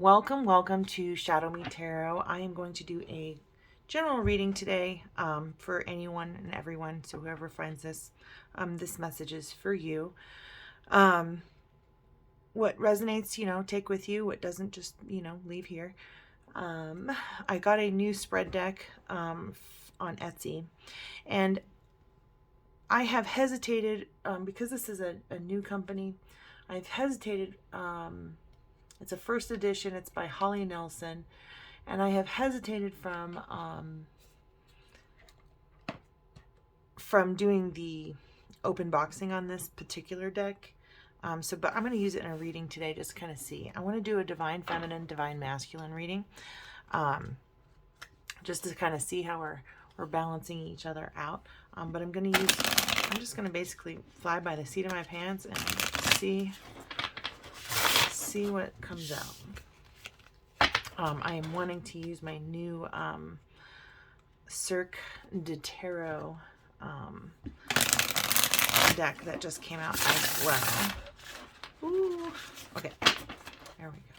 Welcome to Shadow Me Tarot. I am going to do a general reading today for anyone and everyone. So whoever finds this, this message is for you. What resonates, take with you. What doesn't, just, leave here. I got a new spread deck on Etsy, and I have hesitated because this is a new company. I've hesitated. It's a first edition. It's by Holly Nelson. And I have hesitated from doing the open boxing on this particular deck. But I'm going to use it in a reading today just to kind of see. I want to do a Divine Feminine, Divine Masculine reading. Just to kind of see how we're balancing each other out. But I'm just going to basically fly by the seat of my pants and see what comes out. I am wanting to use my new Cirque de Tarot deck that just came out as well. Ooh. Okay, there we go.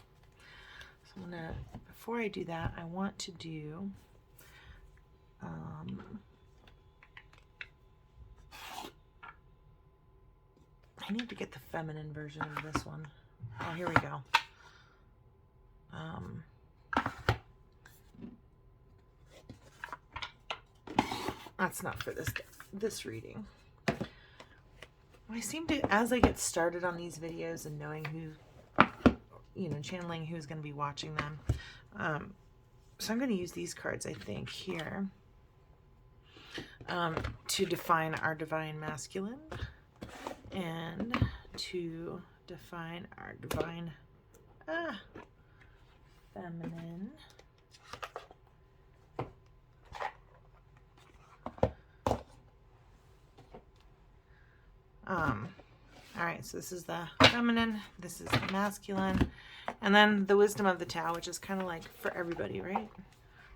So I'm gonna, before I do that, I want to do I need to get the feminine version of this one. Oh, here we go. That's not for this reading. I seem to, as I get started on these videos and knowing who, channeling who's going to be watching them. So I'm going to use these cards, I think, here to define our divine masculine and to define our divine feminine. All right, so this is the feminine, this is the masculine, and then the wisdom of the Tao, which is kind of like for everybody, right?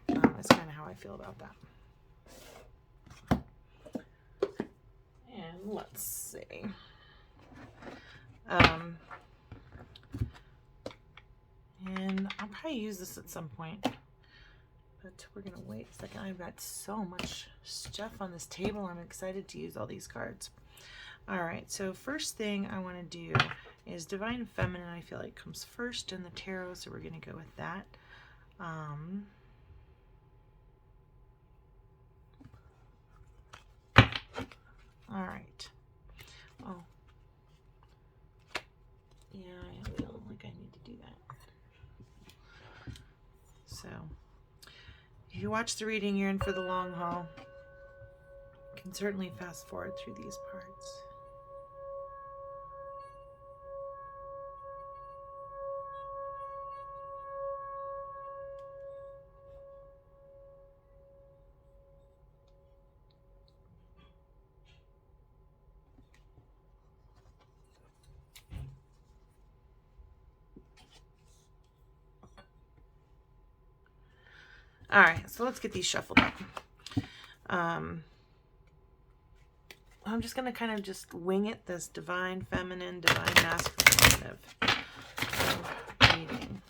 That's kind of how I feel about that. And let's see. And I'll probably use this at some point, but we're gonna wait a second. I've got so much stuff on this table. I'm excited to use all these cards. All right, so first thing I want to do is Divine Feminine. I feel like comes first in the tarot, so we're gonna go with that. All right. Oh, yeah, I feel like I need to do that. So, if you watch the reading, you're in for the long haul. You can certainly fast forward through these parts. All right, so let's get these shuffled up. I'm just going to kind of just wing it, this divine feminine, divine masculine kind of reading.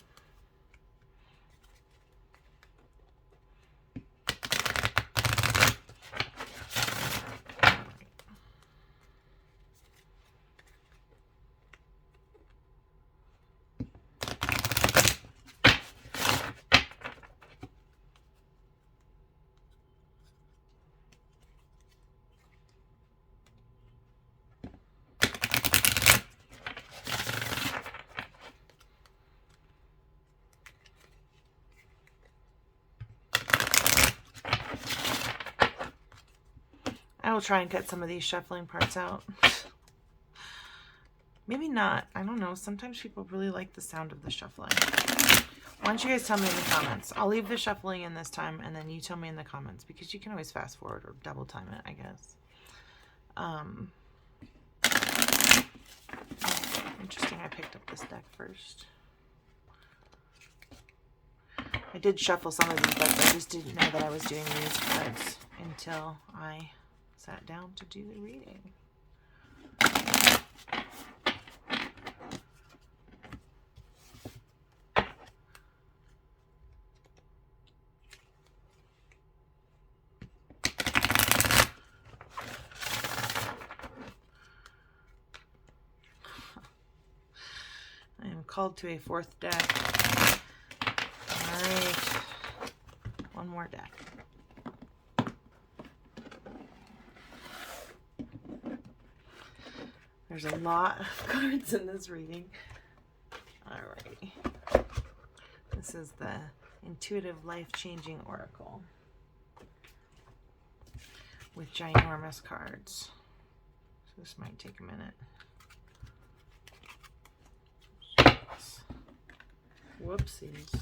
I will try and cut some of these shuffling parts out. Maybe not. I don't know. Sometimes people really like the sound of the shuffling. Why don't you guys tell me in the comments? I'll leave the shuffling in this time, and then you tell me in the comments, because you can always fast forward or double time it, I guess. Interesting, I picked up this deck first. I did shuffle some of these decks. I just didn't know that I was doing these cards until I sat down to do the reading. called to a fourth deck. All right. One more deck. There's a lot of cards in this reading. Alrighty. This is the Intuitive Life-Changing Oracle with ginormous cards. So this might take a minute. Whoopsies.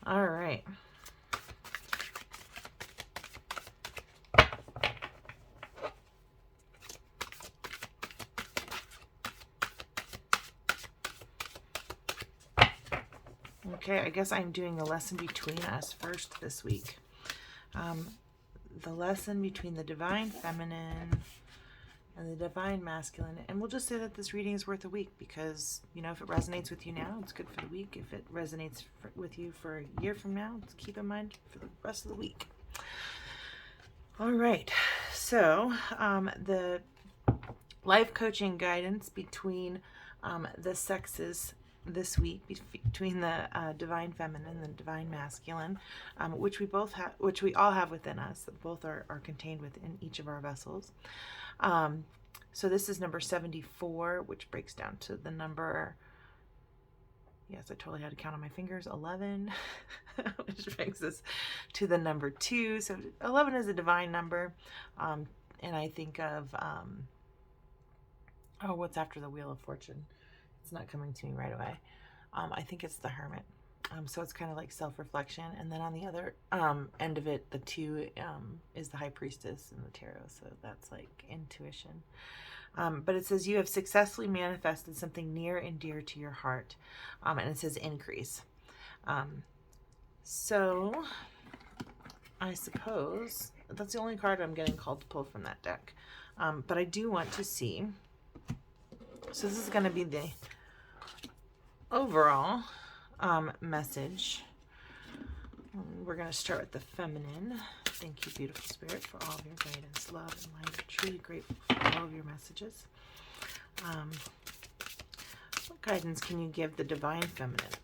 All right. Okay, I guess I'm doing the lesson between us first this week. The lesson between the Divine Feminine and the Divine Masculine. And we'll just say that this reading is worth a week because, you know, if it resonates with you now, it's good for the week. If it resonates with you for a year from now, just keep in mind for the rest of the week. All right. So the life coaching guidance between the sexes this week, between the Divine Feminine and the Divine Masculine, which we all have within us. Both are contained within each of our vessels. So this is number 74, which breaks down to the number, yes, I totally had to count on my fingers, 11, which brings us to the number 2. So 11 is a divine number. And I think of, what's after the Wheel of Fortune? It's not coming to me right away. I think it's the Hermit. So it's kind of like self-reflection. And then on the other end of it, the 2 is the High Priestess in the tarot. So that's like intuition. But it says you have successfully manifested something near and dear to your heart. And it says increase. So I suppose that's the only card I'm getting called to pull from that deck. But I do want to see. So this is going to be the overall message. We're going to start with the feminine. Thank you, beautiful spirit, for all of your guidance, love, and light. I'm truly grateful for all of your messages. What guidance can you give the divine feminine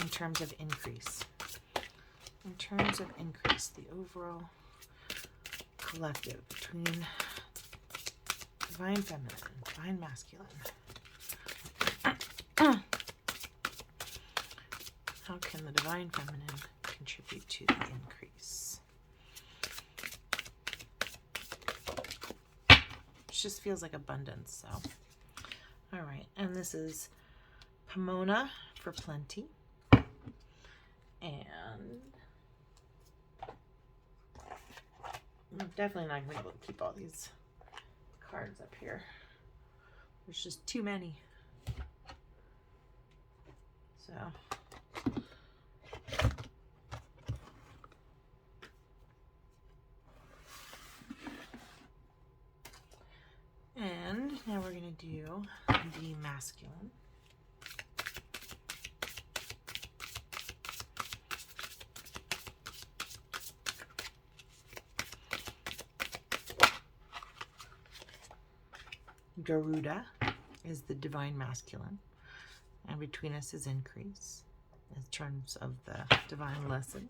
in terms of increase? In terms of increase, the overall collective between divine feminine and divine masculine. How can the divine feminine contribute to the increase? It just feels like abundance. So, all right. And this is Pomona for plenty. And I'm definitely not going to be able to keep all these cards up here. There's just too many. So and now we're going to do the masculine. Garuda is the divine masculine, and between us is increase in terms of the divine lesson.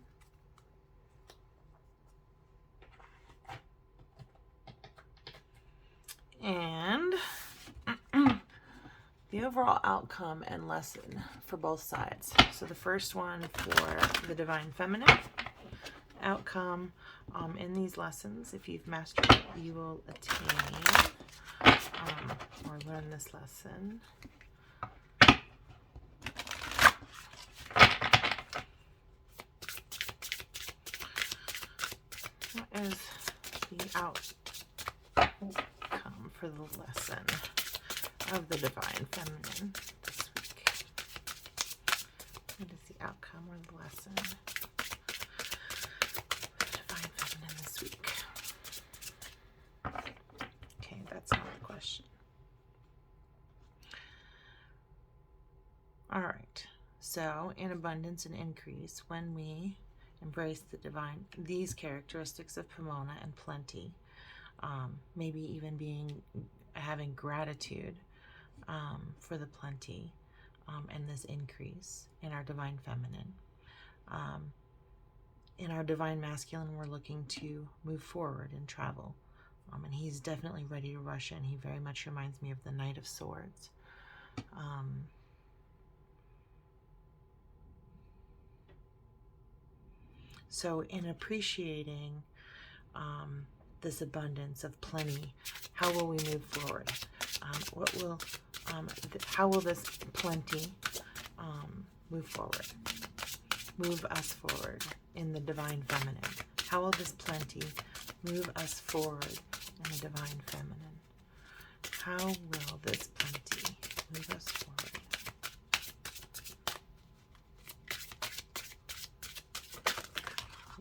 And the overall outcome and lesson for both sides. So the first one for the divine feminine outcome in these lessons, if you've mastered it, you will attain or learn this lesson. What is the outcome for the lesson of the divine feminine this week? What is the outcome or the lesson of the divine feminine this week. Okay, that's not the question. All right. So, in abundance and increase, when we embrace the divine, these characteristics of Pomona and plenty, maybe even having gratitude for the plenty and this increase in our divine feminine. In our divine masculine, we're looking to move forward and travel. And he's definitely ready to rush in. He very much reminds me of the Knight of Swords. So in appreciating this abundance of plenty, how will we move forward? How will this plenty move forward? Move us forward in the divine feminine. How will this plenty move us forward in the divine feminine? How will this plenty move us forward?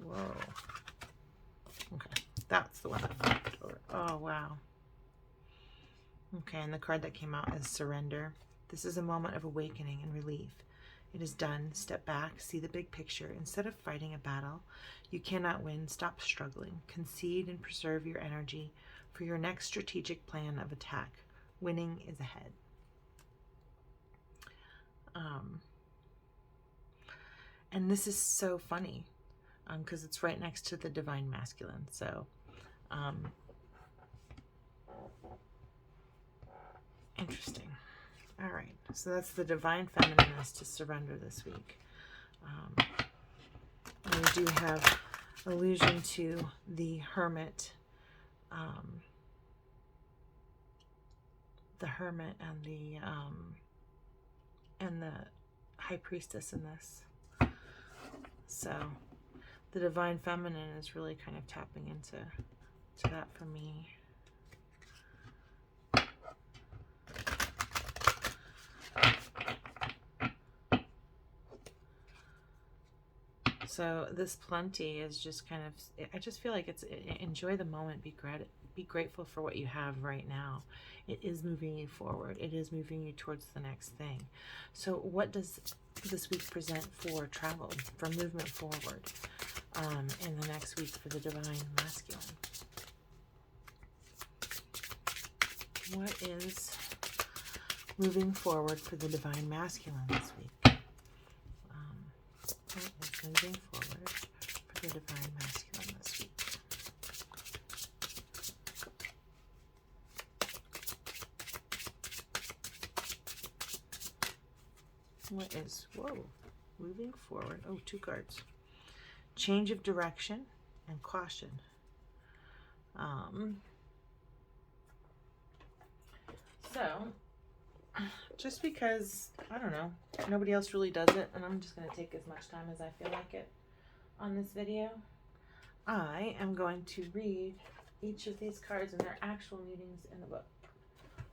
Whoa. Okay, that's the one I flipped over. Oh, wow. Okay, and the card that came out is Surrender. This is a moment of awakening and relief. It is done. Step back, see the big picture. Instead of fighting a battle you cannot win, stop struggling. Concede and preserve your energy for your next strategic plan of attack. Winning is ahead. And this is so funny because it's right next to the divine masculine. So interesting. All right, so that's the divine feminine is to surrender this week. We do have allusion to the hermit, and the high priestess in this. So the divine feminine is really kind of tapping into that for me. So this plenty is just kind of, I just feel like it's enjoy the moment, be grateful for what you have right now. It is moving you forward. It is moving you towards the next thing. So what does this week present for travel, for movement forward in the next week for the divine masculine? What is moving forward for the divine masculine this week? What is moving forward for the divine masculine this week? What is, moving forward? Oh, 2 cards. Change of direction and caution. So, just because, I don't know, nobody else really does it, and I'm just going to take as much time as I feel like it on this video, I am going to read each of these cards and their actual meanings in the book.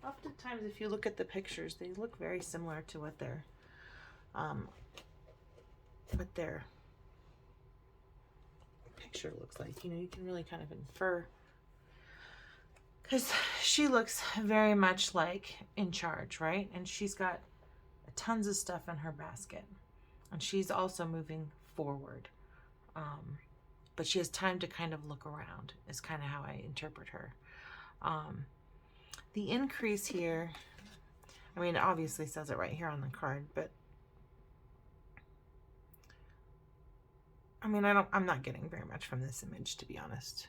Oftentimes, if you look at the pictures, they look very similar to what their picture looks like. You know, you can really kind of infer, because she looks very much like in charge, right? And she's got tons of stuff in her basket. And she's also moving forward. But she has time to kind of look around, is kind of how I interpret her. The increase here, I mean, it obviously says it right here on the card, but I mean, I'm not getting very much from this image, to be honest.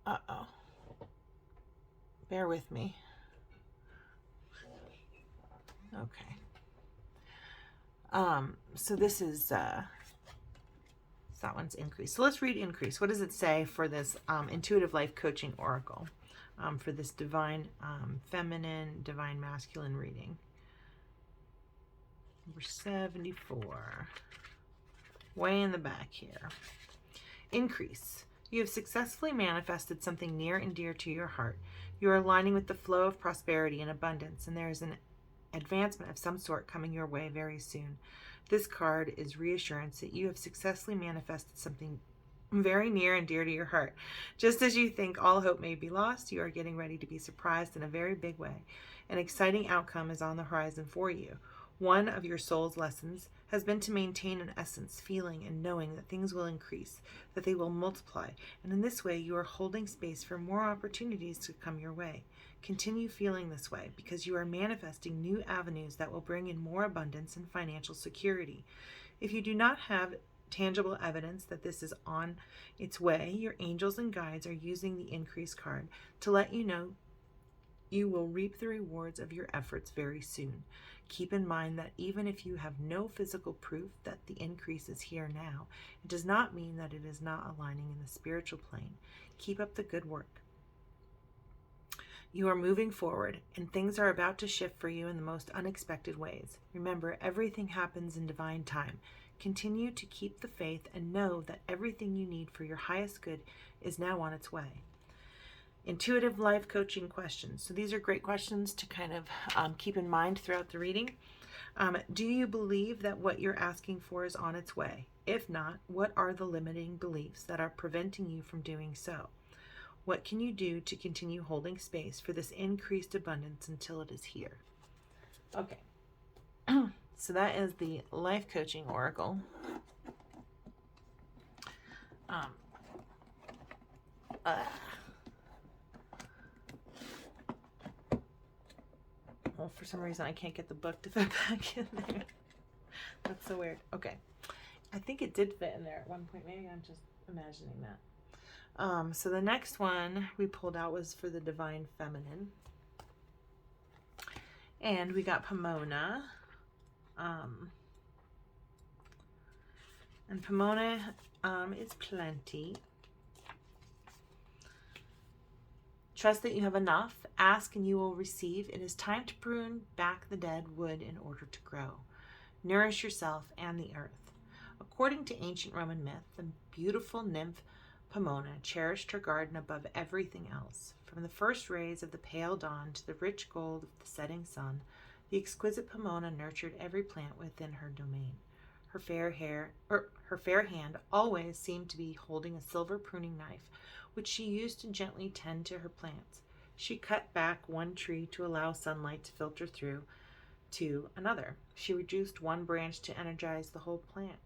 Uh-oh. Bear with me. Okay. So this is that one's increase. So let's read increase. What does it say for this intuitive life coaching oracle for this divine feminine, divine masculine reading? Number 74. Way in the back here. Increase. You have successfully manifested something near and dear to your heart. You are aligning with the flow of prosperity and abundance, and there is an advancement of some sort coming your way very soon. This card is reassurance that you have successfully manifested something very near and dear to your heart. Just as you think all hope may be lost, you are getting ready to be surprised in a very big way. An exciting outcome is on the horizon for you. One of your soul's lessons has been to maintain an essence, feeling, and knowing that things will increase, that they will multiply, and in this way you are holding space for more opportunities to come your way. Continue feeling this way because you are manifesting new avenues that will bring in more abundance and financial security. If you do not have tangible evidence that this is on its way, your angels and guides are using the increase card to let you know you will reap the rewards of your efforts very soon. Keep in mind that even if you have no physical proof that the increase is here now, it does not mean that it is not aligning in the spiritual plane. Keep up the good work. You are moving forward, and things are about to shift for you in the most unexpected ways. Remember, everything happens in divine time. Continue to keep the faith and know that everything you need for your highest good is now on its way. Intuitive life coaching questions. So these are great questions to kind of keep in mind throughout the reading. Do you believe that what you're asking for is on its way? If not, what are the limiting beliefs that are preventing you from doing so? What can you do to continue holding space for this increased abundance until it is here? Okay. So that is the life coaching oracle. Well, for some reason I can't get the book to fit back in there. That's so weird. Okay. I think it did fit in there at one point. Maybe I'm just imagining that. So the next one we pulled out was for the Divine Feminine. And we got Pomona. And Pomona is plenty. Trust that you have enough. Ask and you will receive. It is time to prune back the dead wood in order to grow. Nourish yourself and the earth. According to ancient Roman myth, the beautiful nymph Pomona cherished her garden above everything else. From the first rays of the pale dawn to the rich gold of the setting sun, the exquisite Pomona nurtured every plant within her domain. Her fair hand always seemed to be holding a silver pruning knife, which she used to gently tend to her plants. She cut back one tree to allow sunlight to filter through to another. She reduced one branch to energize the whole plant,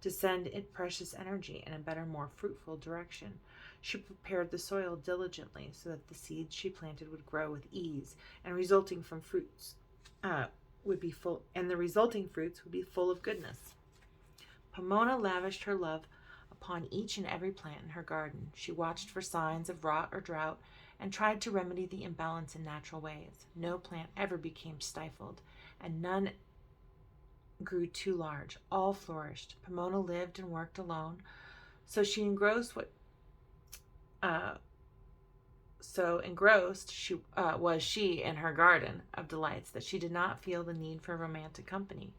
to send it precious energy in a better, more fruitful direction. She prepared the soil diligently so that the seeds she planted would grow with ease, and the resulting fruits would be full of goodness. Pomona lavished her love upon each and every plant in her garden. She watched for signs of rot or drought and tried to remedy the imbalance in natural ways. No plant ever became stifled, and none grew too large. All flourished. Pomona lived and worked alone, so engrossed was she in her garden of delights that she did not feel the need for romantic company.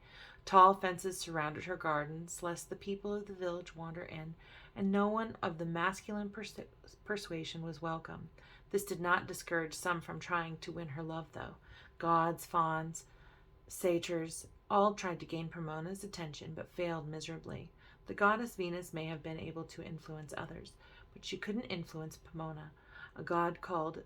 Tall fences surrounded her gardens, lest the people of the village wander in, and no one of the masculine persuasion was welcome. This did not discourage some from trying to win her love, though. Gods, fauns, satyrs, all tried to gain Pomona's attention, but failed miserably. The goddess Venus may have been able to influence others, but she couldn't influence Pomona. A god called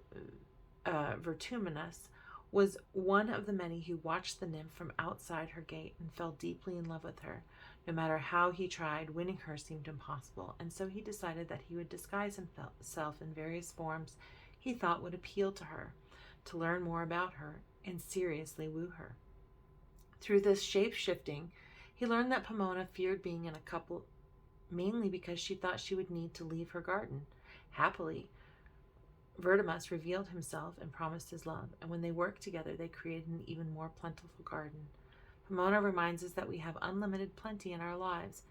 Vertumnus was one of the many who watched the nymph from outside her gate and fell deeply in love with her. No matter how he tried, winning her seemed impossible, and so he decided that he would disguise himself in various forms he thought would appeal to her, to learn more about her, and seriously woo her. Through this shape-shifting, he learned that Pomona feared being in a couple, mainly because she thought she would need to leave her garden. Happily, Vertimus revealed himself and promised his love, and when they worked together, they created an even more plentiful garden. Pomona reminds us that we have unlimited plenty in our lives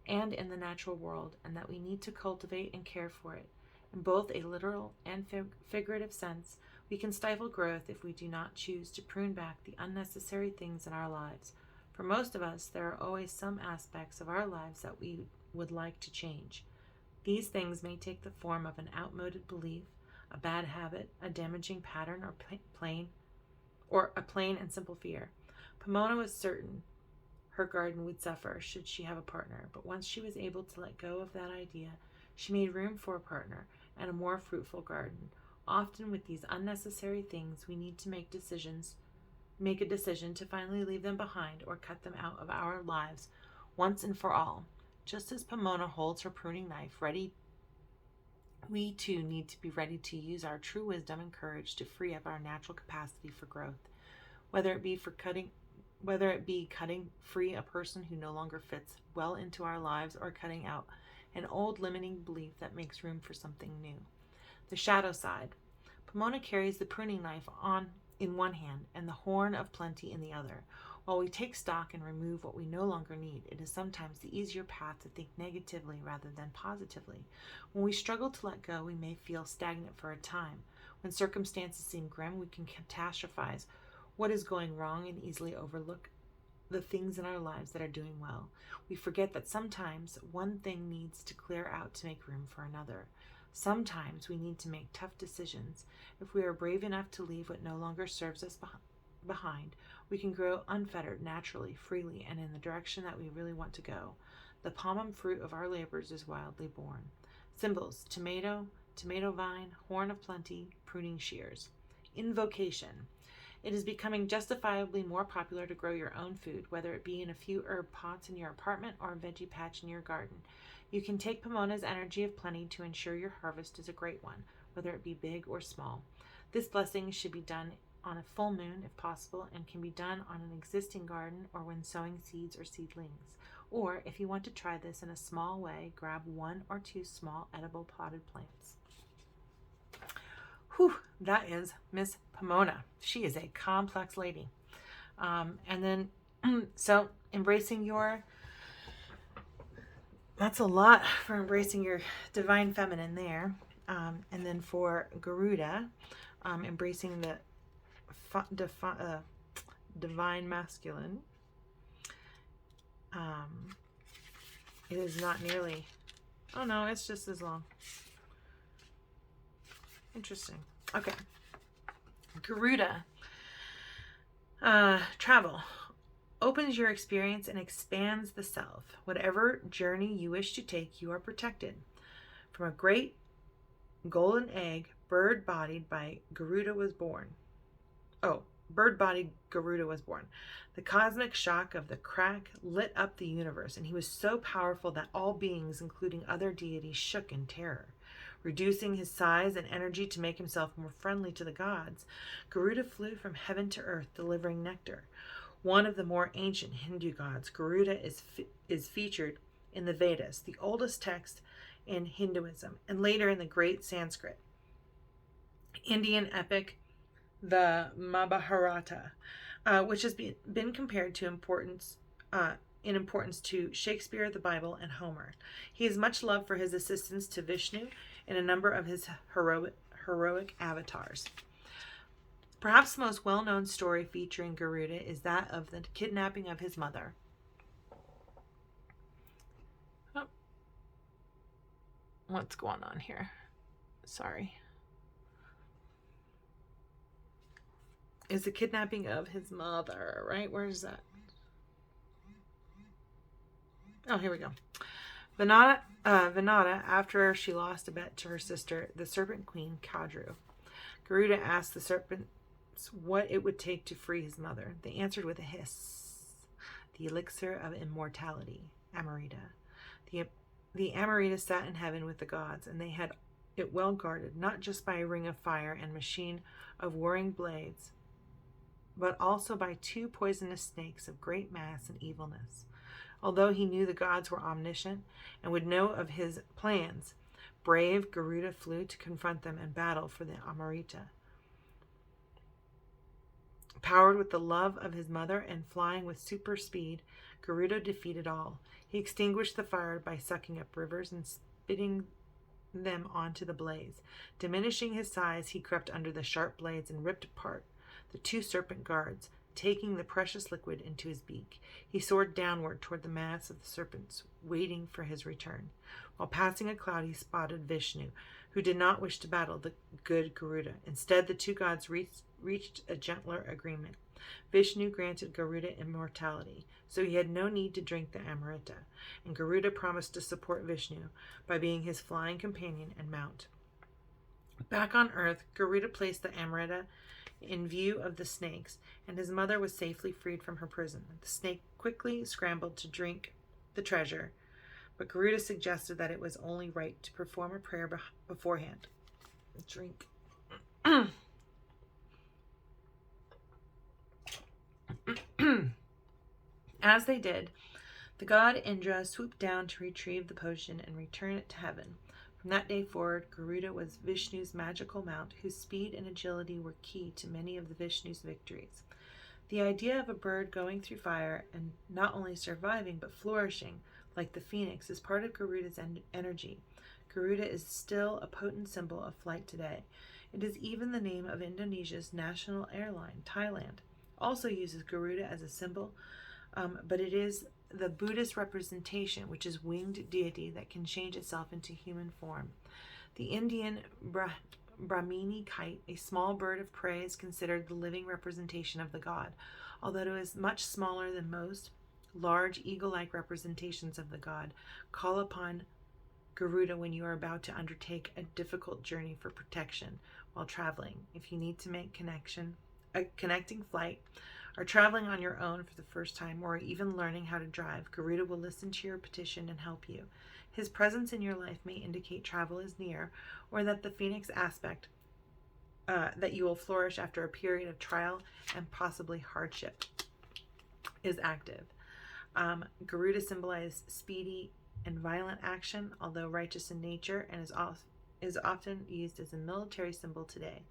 and in the natural world, and that we need to cultivate and care for it. In both a literal and figurative sense, we can stifle growth if we do not choose to prune back the unnecessary things in our lives. For most of us, there are always some aspects of our lives that we would like to change. These things may take the form of an outmoded belief, a bad habit, a damaging pattern, or a plain and simple fear. Pomona was certain her garden would suffer should she have a partner. But once she was able to let go of that idea, she made room for a partner and a more fruitful garden. Often with these unnecessary things, we need to make a decision to finally leave them behind or cut them out of our lives once and for all. Just as Pomona holds her pruning knife ready, we too need to be ready to use our true wisdom and courage to free up our natural capacity for growth, whether it be cutting free a person who no longer fits well into our lives or cutting out an old limiting belief that makes room for something new. The shadow side. Pomona carries the pruning knife in one hand and the horn of plenty in the other. While we take stock and remove what we no longer need, it is sometimes the easier path to think negatively rather than positively. When we struggle to let go, we may feel stagnant for a time. When circumstances seem grim, we can catastrophize what is going wrong and easily overlook the things in our lives that are doing well. We forget that sometimes one thing needs to clear out to make room for another. Sometimes we need to make tough decisions. If we are brave enough to leave what no longer serves us behind, we can grow unfettered, naturally, freely, and in the direction that we really want to go. The pomum fruit of our labors is wildly born. Symbols: tomato, tomato vine, horn of plenty, pruning shears. Invocation. It is becoming justifiably more popular to grow your own food, whether it be in a few herb pots in your apartment or a veggie patch in your garden. You can take Pomona's energy of plenty to ensure your harvest is a great one, whether it be big or small. This blessing should be done on a full moon if possible, and can be done on an existing garden or when sowing seeds or seedlings. Or, if you want to try this in a small way, grab 1 or 2 small edible potted plants. Whew, that is Miss Pomona. She is a complex lady. And then, so embracing that's a lot for embracing your divine feminine there. And then for Garuda, embracing the divine masculine. It is not nearly, oh no, it's just as long. Interesting. Okay. Garuda. Travel. Opens your experience and expands the self. Whatever journey you wish to take, you are protected. From a great golden egg, bird-bodied Garuda was born. Bird-bodied Garuda was born. The cosmic shock of the crack lit up the universe, and he was so powerful that all beings, including other deities, shook in terror. Reducing his size and energy to make himself more friendly to the gods, Garuda flew from heaven to earth, delivering nectar. One of the more ancient Hindu gods, Garuda is featured in the Vedas, the oldest text in Hinduism, and later in the great Sanskrit Indian epic, the Mahabharata, which has been compared to in importance to Shakespeare, the Bible, and Homer. He is much loved for his assistance to Vishnu in a number of his heroic avatars. Perhaps the most well-known story featuring Garuda is that of the kidnapping of his mother. Oh. What's going on here? Sorry. Is the kidnapping of his mother, right? Where is that? Oh, here we go. Vinata, after she lost a bet to her sister, the serpent queen, Kadru. Garuda asked the serpents what it would take to free his mother. They answered with a hiss. The elixir of immortality, Amarita. The Amarita sat in heaven with the gods, and they had it well guarded, not just by a ring of fire and machine of whirring blades, but also by 2 poisonous snakes of great mass and evilness. Although he knew the gods were omniscient and would know of his plans, brave Garuda flew to confront them and battle for the Amarita. Powered with the love of his mother and flying with super speed, Garuda defeated all. He extinguished the fire by sucking up rivers and spitting them onto the blaze. Diminishing his size, he crept under the sharp blades and ripped apart the 2 serpent guards, taking the precious liquid into his beak. He soared downward toward the mass of the serpents, waiting for his return. While passing a cloud, he spotted Vishnu, who did not wish to battle the good Garuda. Instead, the 2 gods reached a gentler agreement. Vishnu granted Garuda immortality, so he had no need to drink the Amrita, and Garuda promised to support Vishnu by being his flying companion and mount. Back on Earth, Garuda placed the Amrita in view of the snakes, and his mother was safely freed from her prison. The snake quickly scrambled to drink the treasure, but Garuda suggested that it was only right to perform a prayer beforehand. Drink. As they did, the god Indra swooped down to retrieve the potion and return it to heaven. From that day forward, Garuda was Vishnu's magical mount, whose speed and agility were key to many of the Vishnu's victories. The idea of a bird going through fire and not only surviving but flourishing, like the phoenix, is part of Garuda's energy. Garuda is still a potent symbol of flight today. It is even the name of Indonesia's national airline, Thailand. Also uses Garuda as a symbol, but it is the Buddhist representation, which is winged deity that can change itself into human form. The Indian Brahmini kite, a small bird of prey, is considered the living representation of the god. Although it is much smaller than most large eagle-like representations of the god, call upon Garuda when you are about to undertake a difficult journey for protection while traveling. If you need to make a connecting flight, or traveling on your own for the first time, or even learning how to drive, Garuda will listen to your petition and help you. His presence in your life may indicate travel is near, or that the phoenix aspect, that you will flourish after a period of trial and possibly hardship, is active. Garuda symbolizes speedy and violent action, although righteous in nature, and is often used as a military symbol today.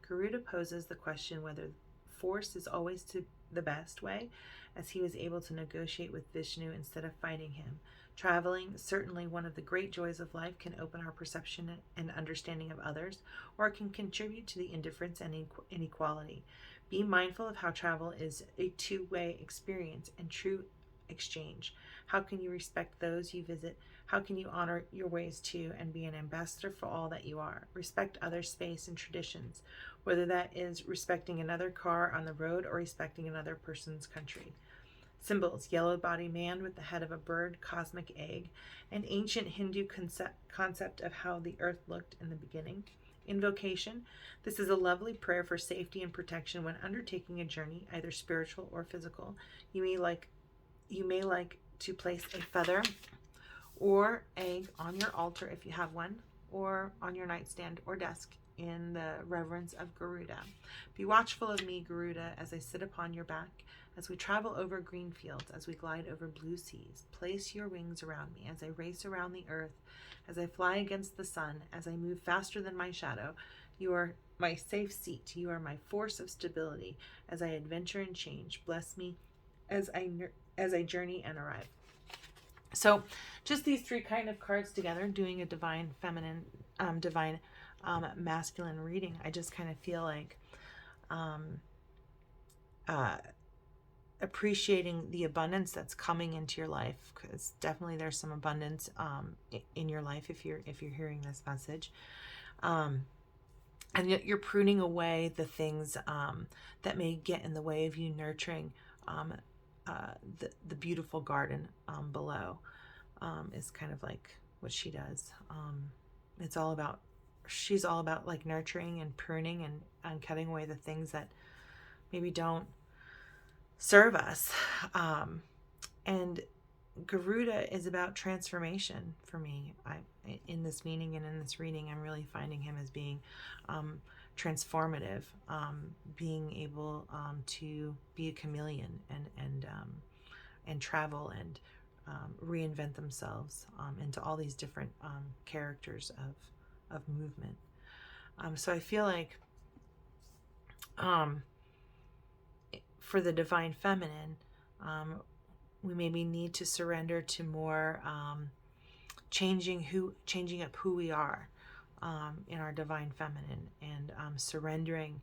Garuda poses the question whether force is always the best way, as he was able to negotiate with Vishnu instead of fighting him. Traveling, certainly one of the great joys of life, can open our perception and understanding of others, or it can contribute to the indifference and inequality. Be mindful of how travel is a two-way experience and true exchange. How can you respect those you visit? How can you honor your ways too and be an ambassador for all that you are? Respect other space and traditions, whether that is respecting another car on the road or respecting another person's country. Symbols: yellow body man with the head of a bird, cosmic egg, an ancient Hindu concept of how the earth looked in the beginning. Invocation: this is a lovely prayer for safety and protection when undertaking a journey, either spiritual or physical. You may like to place a feather or egg on your altar if you have one, or on your nightstand or desk in the reverence of Garuda. Be watchful of me, Garuda, as I sit upon your back, as we travel over green fields, as we glide over blue seas. Place your wings around me as I race around the earth, as I fly against the sun, as I move faster than my shadow. You are my safe seat. You are my force of stability as I adventure and change. Bless me as I journey and arrive. So just these three kind of cards together, doing a divine feminine, divine masculine reading, I just kind of feel like appreciating the abundance that's coming into your life, because definitely there's some abundance in your life if you're hearing this message, and yet you're pruning away the things that may get in the way of you nurturing the beautiful garden below. Is kind of like what she does. She's all about like nurturing and pruning and cutting away the things that maybe don't serve us. And Garuda is about transformation for me. In this meaning and in this reading, I'm really finding him as being transformative, being able to be a chameleon and travel and reinvent themselves into all these different characters of movement. So I feel like for the divine feminine, we maybe need to surrender to more changing up who we are in our divine feminine, and surrendering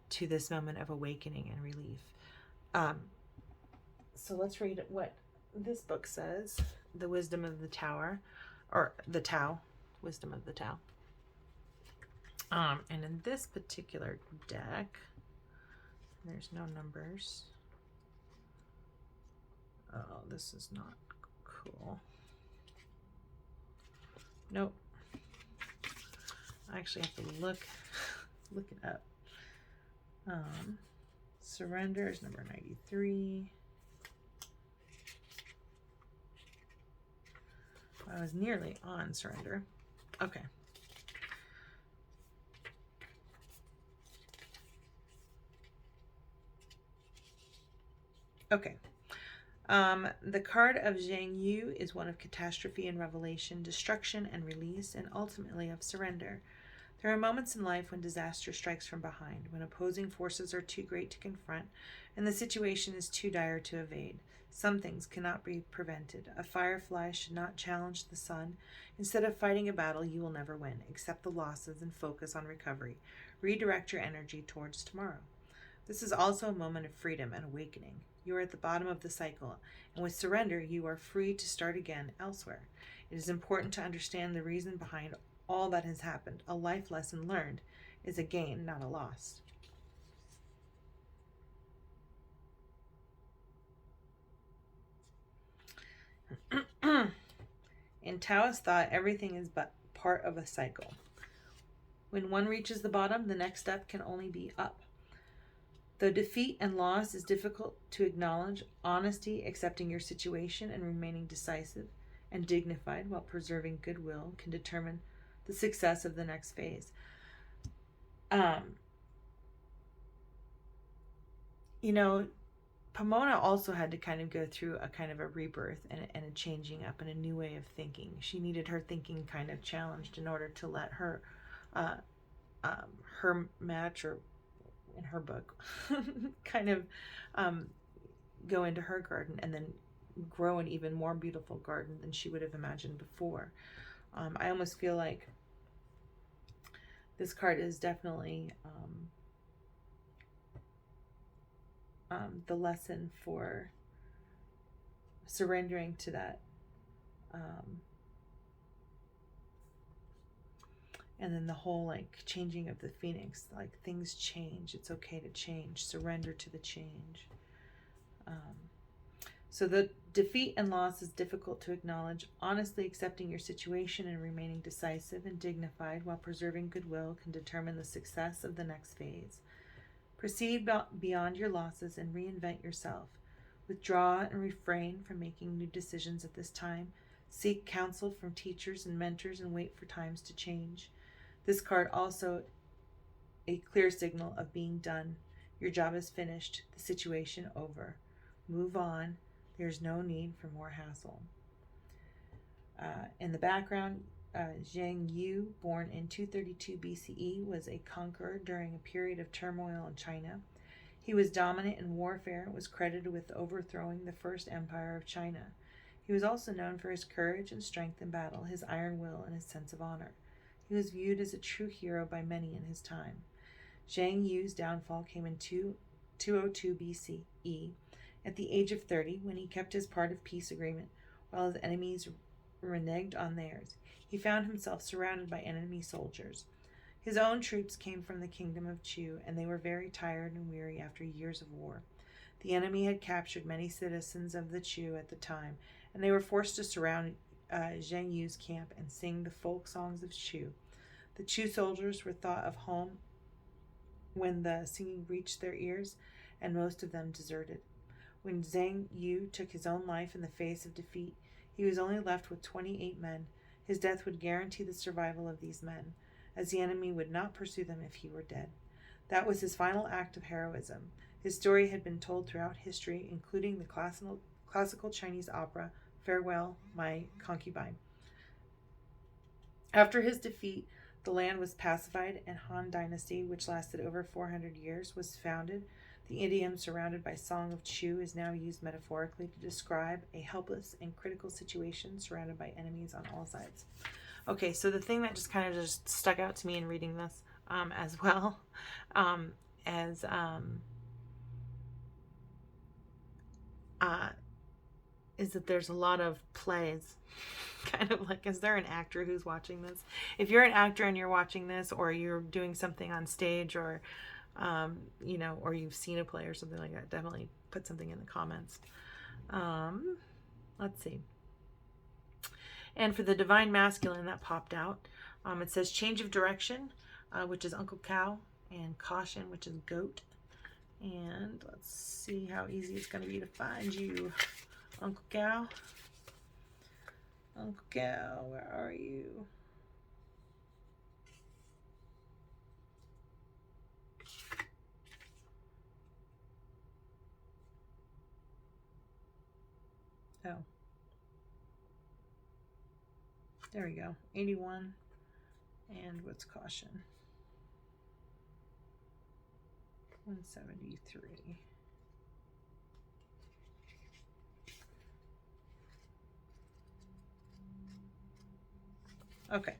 to this moment of awakening and relief. So let's read what this book says, The Wisdom of the Tower, or the Tao, Wisdom of the Tao. And in this particular deck, There's no numbers. Oh, this is not cool. Nope. I actually have to look it up. Surrender is number 93. I was nearly on surrender. Okay. Okay. The card of Zhang Yu is one of catastrophe and revelation, destruction and release, and ultimately of surrender. There are moments in life when disaster strikes from behind, when opposing forces are too great to confront, and the situation is too dire to evade. Some things cannot be prevented. A firefly should not challenge the sun. Instead of fighting a battle you will never win. Accept the losses and focus on recovery. Redirect your energy towards tomorrow. This is also a moment of freedom and awakening. You are at the bottom of the cycle, and with surrender, you are free to start again elsewhere. It is important to understand the reason behind all that has happened. A life lesson learned is a gain, not a loss. In Taoist thought, everything is but part of a cycle. When one reaches the bottom, the next step can only be up. Though defeat and loss is difficult to acknowledge, honesty, accepting your situation, and remaining decisive and dignified while preserving goodwill can determine the success of the next phase. Pomona also had to kind of go through a kind of a rebirth and a changing up and a new way of thinking. She needed her thinking kind of challenged in order to let her her match, or in her book, kind of go into her garden and then grow an even more beautiful garden than she would have imagined before. I almost feel like this card is definitely the lesson for surrendering to that. And then the whole like changing of the phoenix, like things change. It's okay to change. Surrender to the change. So the defeat and loss is difficult to acknowledge. Honestly accepting your situation and remaining decisive and dignified while preserving goodwill can determine the success of the next phase. Proceed beyond your losses and reinvent yourself. Withdraw and refrain from making new decisions at this time. Seek counsel from teachers and mentors and wait for times to change. This card also a clear signal of being done. Your job is finished. The situation over. Move on. There's no need for more hassle. In the background, Zhang Yu, born in 232 BCE, was a conqueror during a period of turmoil in China. He was dominant in warfare and was credited with overthrowing the first empire of China. He was also known for his courage and strength in battle, his iron will, and his sense of honor. He was viewed as a true hero by many in his time. Zhang Yu's downfall came in 202 BCE, at the age of 30, when he kept his part of peace agreement while his enemies reneged on theirs. He found himself surrounded by enemy soldiers. His own troops came from the kingdom of Chu, and they were very tired and weary after years of war. The enemy had captured many citizens of the Chu at the time, and they were forced to surround Zhang Yu's camp and sing the folk songs of Chu. The Chu soldiers were thought of home when the singing reached their ears, and most of them deserted. When Zhang Yu took his own life in the face of defeat, he was only left with 28 men. His death would guarantee the survival of these men, as the enemy would not pursue them if he were dead. That was his final act of heroism. His story had been told throughout history, including the classical Chinese opera, Farewell, My Concubine. After his defeat, the land was pacified, and Han Dynasty, which lasted over 400 years, was founded. The idiom surrounded by Song of Chu is now used metaphorically to describe a helpless and critical situation surrounded by enemies on all sides. Okay, so the thing that just kind of just stuck out to me in reading this as well as is that there's a lot of plays. Kind of like, is there an actor who's watching this? If you're an actor and you're watching this, or you're doing something on stage, or you know, or you've seen a play or something like that, definitely put something in the comments. Let's see. And for the Divine Masculine that popped out, it says change of direction, which is Uncle Cow, and caution, which is goat. And let's see how easy it's going to be to find you, Uncle Cow. Uncle Cow, where are you? Oh, there we go. 81. And what's caution? 173. Okay.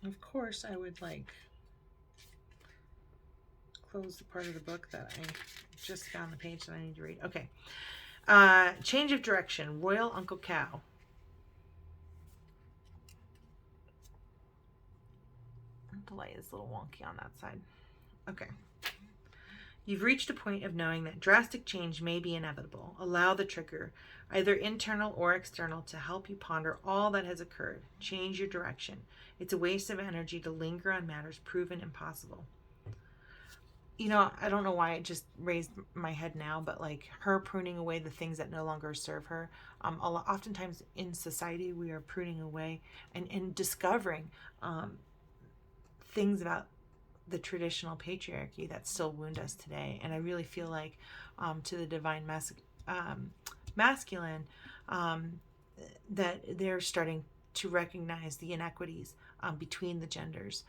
Of course, I would like close the part of the book that I just found the page that I need to read. Okay. Change of direction. Royal Uncle Cow. The light is a little wonky on that side. Okay. You've reached a point of knowing that drastic change may be inevitable. Allow the trigger, either internal or external, to help you ponder all that has occurred. Change your direction. It's a waste of energy to linger on matters proven impossible. You know, I don't know why it just raised my head now, but like her pruning away the things that no longer serve her. Oftentimes in society, we are pruning away and discovering things about the traditional patriarchy that still wound us today. And I really feel like to the divine masculine, that they're starting to recognize the inequities between the genders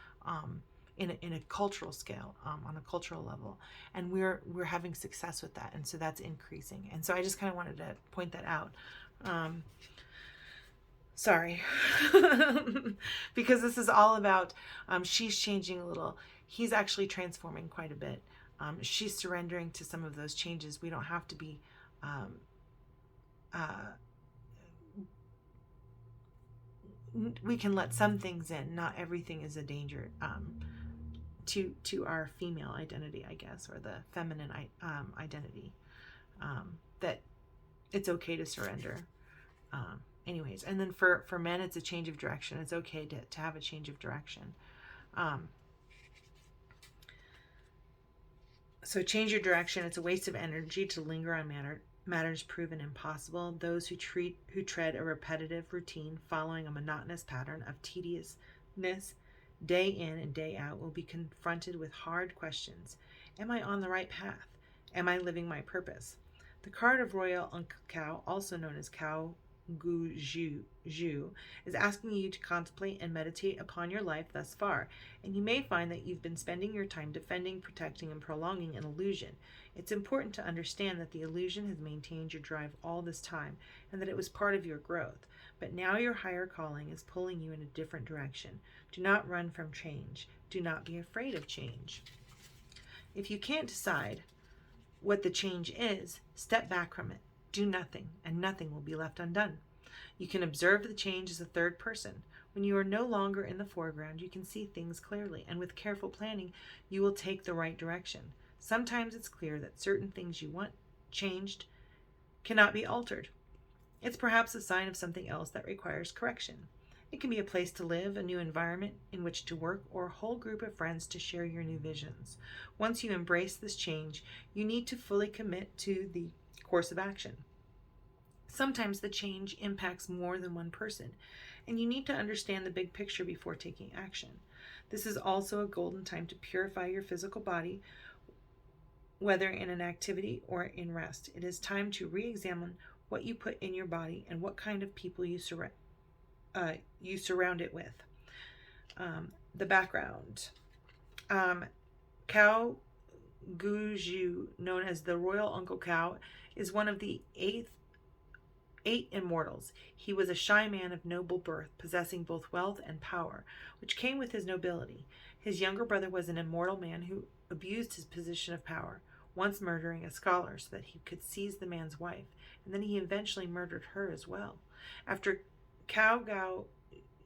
in a cultural scale, on a cultural level, and we're having success with that, and so that's increasing. And so I just kind of wanted to point that out. Sorry, because this is all about she's changing a little. He's actually transforming quite a bit. She's surrendering to some of those changes. We don't have to be we can let some things in. Not everything is a danger to our female identity, I guess, or the feminine identity. That it's okay to surrender. Anyways, and then for men, it's a change of direction. It's okay to have a change of direction. So change your direction. It's a waste of energy to linger on matters proven impossible. Those who tread a repetitive routine following a monotonous pattern of tediousness day in and day out will be confronted with hard questions. Am I on the right path? Am I living my purpose? The card of Royal Uncle Cow, also known as Cow Gu Zhu, is asking you to contemplate and meditate upon your life thus far, and you may find that you've been spending your time defending, protecting, and prolonging an illusion. It's important to understand that the illusion has maintained your drive all this time, and that it was part of your growth. But now your higher calling is pulling you in a different direction. Do not run from change. Do not be afraid of change. If you can't decide what the change is, step back from it. Do nothing, and nothing will be left undone. You can observe the change as a third person. When you are no longer in the foreground, you can see things clearly, and with careful planning, you will take the right direction. Sometimes it's clear that certain things you want changed cannot be altered. It's perhaps a sign of something else that requires correction. It can be a place to live, a new environment in which to work, or a whole group of friends to share your new visions. Once you embrace this change, you need to fully commit to the course of action. Sometimes the change impacts more than one person, and you need to understand the big picture before taking action. This is also a golden time to purify your physical body, whether in an activity or in rest. It is time to re-examine what you put in your body and what kind of people you surround it with. The background. Cow Guju, known as the Royal Uncle Cow, is one of the eight immortals. He was a shy man of noble birth, possessing both wealth and power, which came with his nobility. His younger brother was an immortal man who abused his position of power. once murdering a scholar so that he could seize the man's wife, and then he eventually murdered her as well. After Cao Gao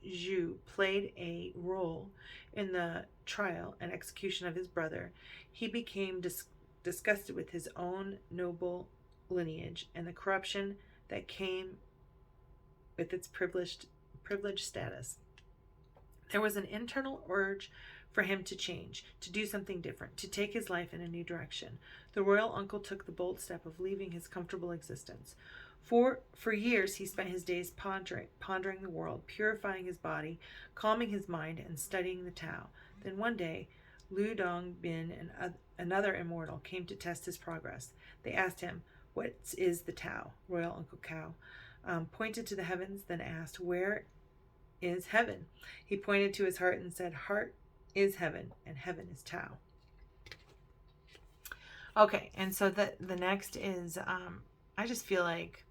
Zhu played a role in the trial and execution of his brother, he became disgusted with his own noble lineage and the corruption that came with its privileged status. There was an internal urge for him to change, to do something different, to take his life in a new direction. The royal uncle took the bold step of leaving his comfortable existence. For years he spent his days pondering the world, purifying his body, calming his mind, and studying the Tao. Then one day, Lu Dongbin and another immortal came to test his progress. They asked him, "What is the Tao?" Royal Uncle Cao pointed to the heavens, then asked, "Where is heaven?" He pointed to his heart and said, "Heart is heaven, and heaven is Tao." Okay, and so the next is, I just feel like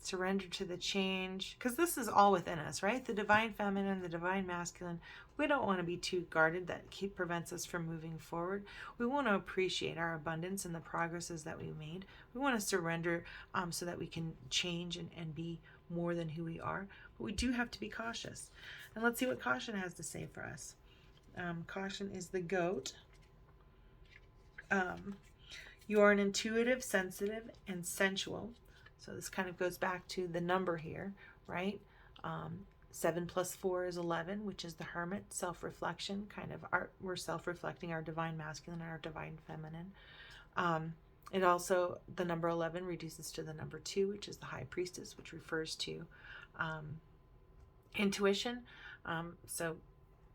surrender to the change, because this is all within us, right? The divine feminine, the divine masculine. We don't want to be too guarded. That prevents us from moving forward. We want to appreciate our abundance and the progresses that we made. We want to surrender so that we can change and be more than who we are. But we do have to be cautious. And let's see what caution has to say for us. Caution is the goat. You are an intuitive, sensitive, and sensual. So this kind of goes back to the number here, right? 7 plus 4 is 11, which is the hermit, self-reflection. We're self-reflecting our divine masculine and our divine feminine. It also, the number 11 reduces to the number 2, which is the high priestess, which refers to intuition. So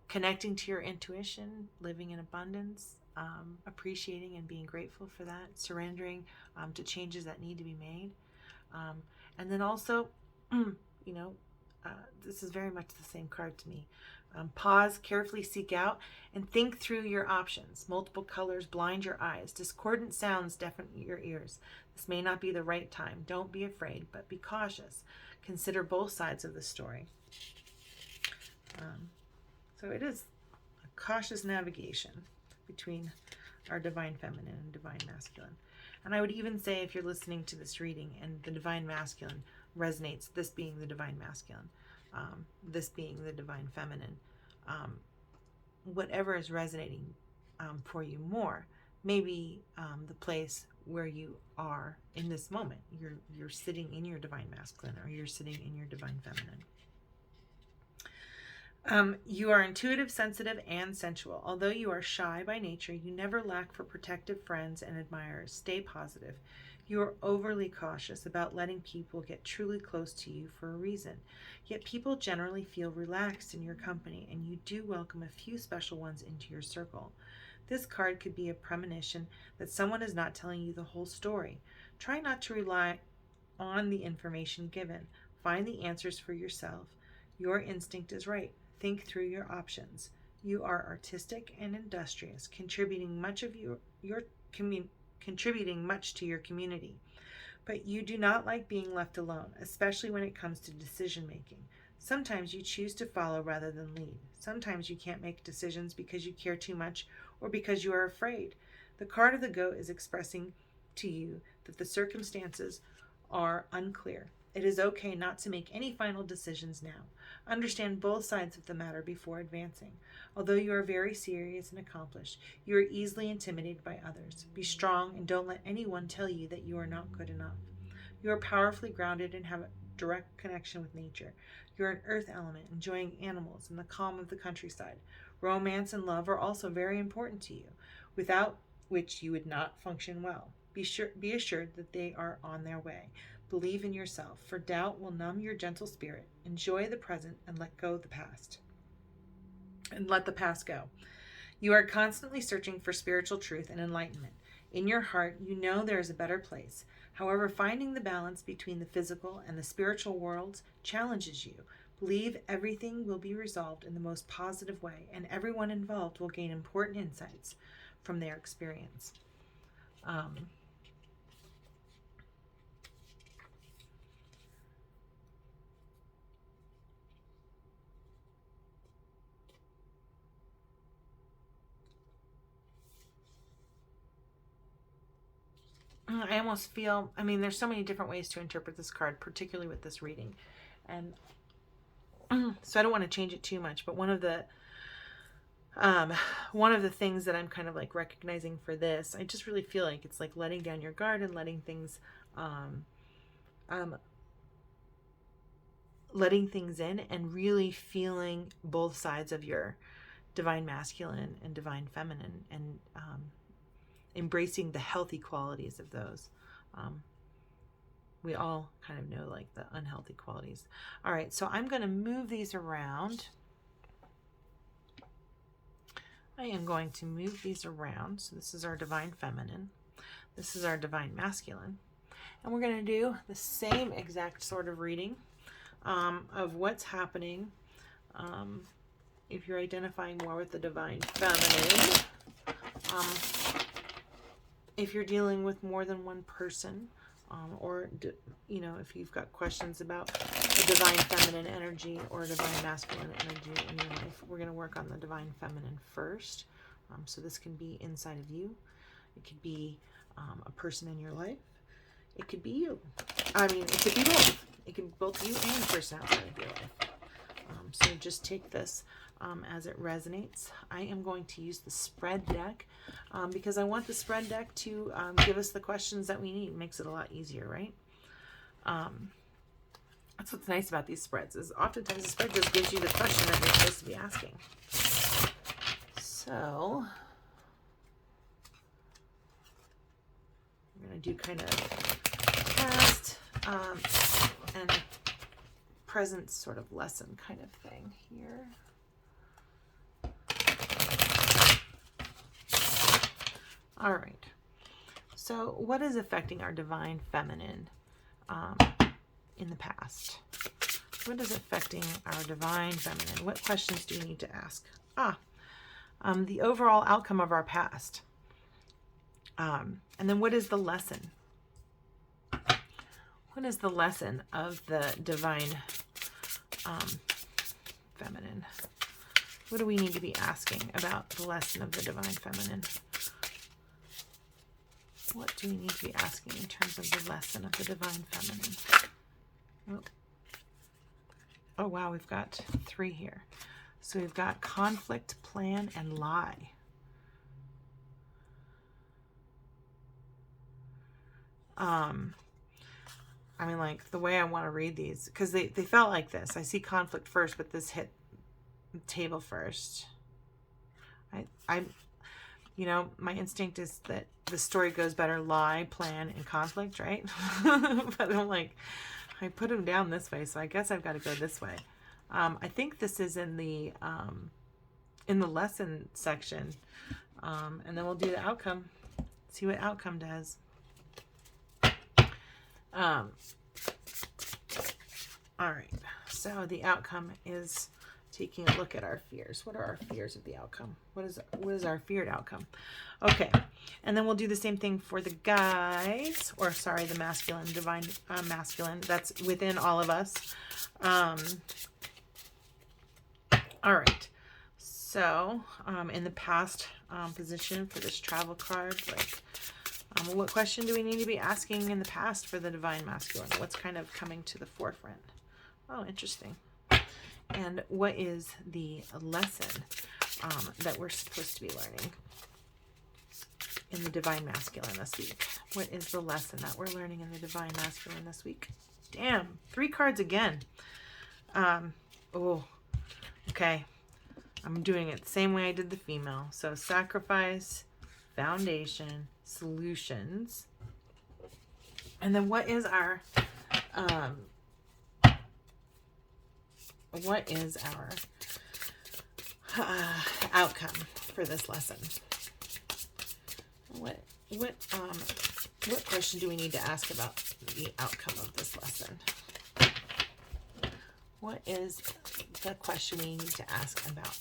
connecting to your intuition, living in abundance, appreciating and being grateful for that, surrendering to changes that need to be made. And then also, this is very much the same card to me. Pause, carefully seek out, and think through your options. Multiple colors blind your eyes. Discordant sounds deafen your ears. This may not be the right time. Don't be afraid, but be cautious. Consider both sides of the story. So it is a cautious navigation between our divine feminine and divine masculine. And I would even say, if you're listening to this reading and the divine masculine resonates, this being the divine masculine, this being the divine feminine, whatever is resonating for you more, maybe the place where you are in this moment. You're sitting in your divine masculine, or you're sitting in your divine feminine. You are intuitive, sensitive, and sensual. Although you are shy by nature, you never lack for protective friends and admirers. Stay positive. You are overly cautious about letting people get truly close to you for a reason. Yet people generally feel relaxed in your company, and you do welcome a few special ones into your circle. This card could be a premonition that someone is not telling you the whole story. Try not to rely on the information given. Find the answers for yourself. Your instinct is right. Think through your options. You are artistic and industrious, contributing much to your community. But you do not like being left alone, especially when it comes to decision making. Sometimes you choose to follow rather than lead. Sometimes you can't make decisions because you care too much or because you are afraid. The card of the goat is expressing to you that the circumstances are unclear. It is okay not to make any final decisions now. Understand both sides of the matter before advancing. Although you are very serious and accomplished, you are easily intimidated by others. Be strong and don't let anyone tell you that you are not good enough. You are powerfully grounded and have a direct connection with nature. You are an earth element, enjoying animals and the calm of the countryside. Romance and love are also very important to you, without which you would not function well. Be assured that they are on their way. Believe in yourself, for doubt will numb your gentle spirit. Enjoy the present and let go of the past. And let the past go. You are constantly searching for spiritual truth and enlightenment. In your heart, you know there is a better place. However, finding the balance between the physical and the spiritual worlds challenges you. Believe everything will be resolved in the most positive way, and everyone involved will gain important insights from their experience. I almost feel, I mean, there's so many different ways to interpret this card, particularly with this reading. And so I don't want to change it too much, but one of the things that I'm kind of like recognizing for this, I just really feel like it's like letting down your guard and letting things in, and really feeling both sides of your divine masculine and divine feminine, and embracing the healthy qualities of those. We all kind of know like the unhealthy qualities. All right, so I'm going to move these around. I am going to move these around. So this is our divine feminine. This is our divine masculine. And we're going to do the same exact sort of reading of what's happening. If you're identifying more with the divine feminine, if you're dealing with more than one person, or if you've got questions about the divine feminine energy or divine masculine energy in your life, we're going to work on the divine feminine first. So this can be inside of you. It could be a person in your life. It could be you. I mean, it could be both. It could be both you and the person outside of your life. So just take this as it resonates. I am going to use the spread deck because I want the spread deck to give us the questions that we need. It makes it a lot easier, right? That's what's nice about these spreads, is oftentimes the spread just gives you the question that you're supposed to be asking. So I'm going to do kind of past and present sort of lesson kind of thing here. All right. So what is affecting our divine feminine in the past? What is affecting our divine feminine? What questions do we need to ask? The overall outcome of our past. And then what is the lesson? What is the lesson of the divine feminine? What do we need to be asking about the lesson of the divine feminine? What do we need to be asking in terms of the lesson of the divine feminine? Oh wow, we've got 3 here. So we've got conflict, plan, and lie. I mean, like, the way I want to read these, because they felt like this. I see conflict first, but this hit the table first. My instinct is that the story goes better lie, plan, and conflict, right? But I'm like, I put them down this way, so I guess I've got to go this way. I think this is in the lesson section, and then we'll do the outcome. See what outcome does. All right, so the outcome is taking a look at our fears. What are our fears of the outcome? What is our feared outcome? Okay, and then we'll do the same thing for the guys, or sorry, the masculine, divine masculine. That's within all of us. All right, so in the past position for this travel card, like, what question do we need to be asking in the past for the divine masculine? What's kind of coming to the forefront? Oh, interesting. And what is the lesson that we're supposed to be learning in the divine masculine this week? What is the lesson that we're learning in the divine masculine this week? Damn, 3 cards again. Oh, okay. I'm doing it the same way I did the female. So sacrifice, foundation, solutions. And then what is our outcome for this lesson? What question do we need to ask about the outcome of this lesson? What is the question we need to ask about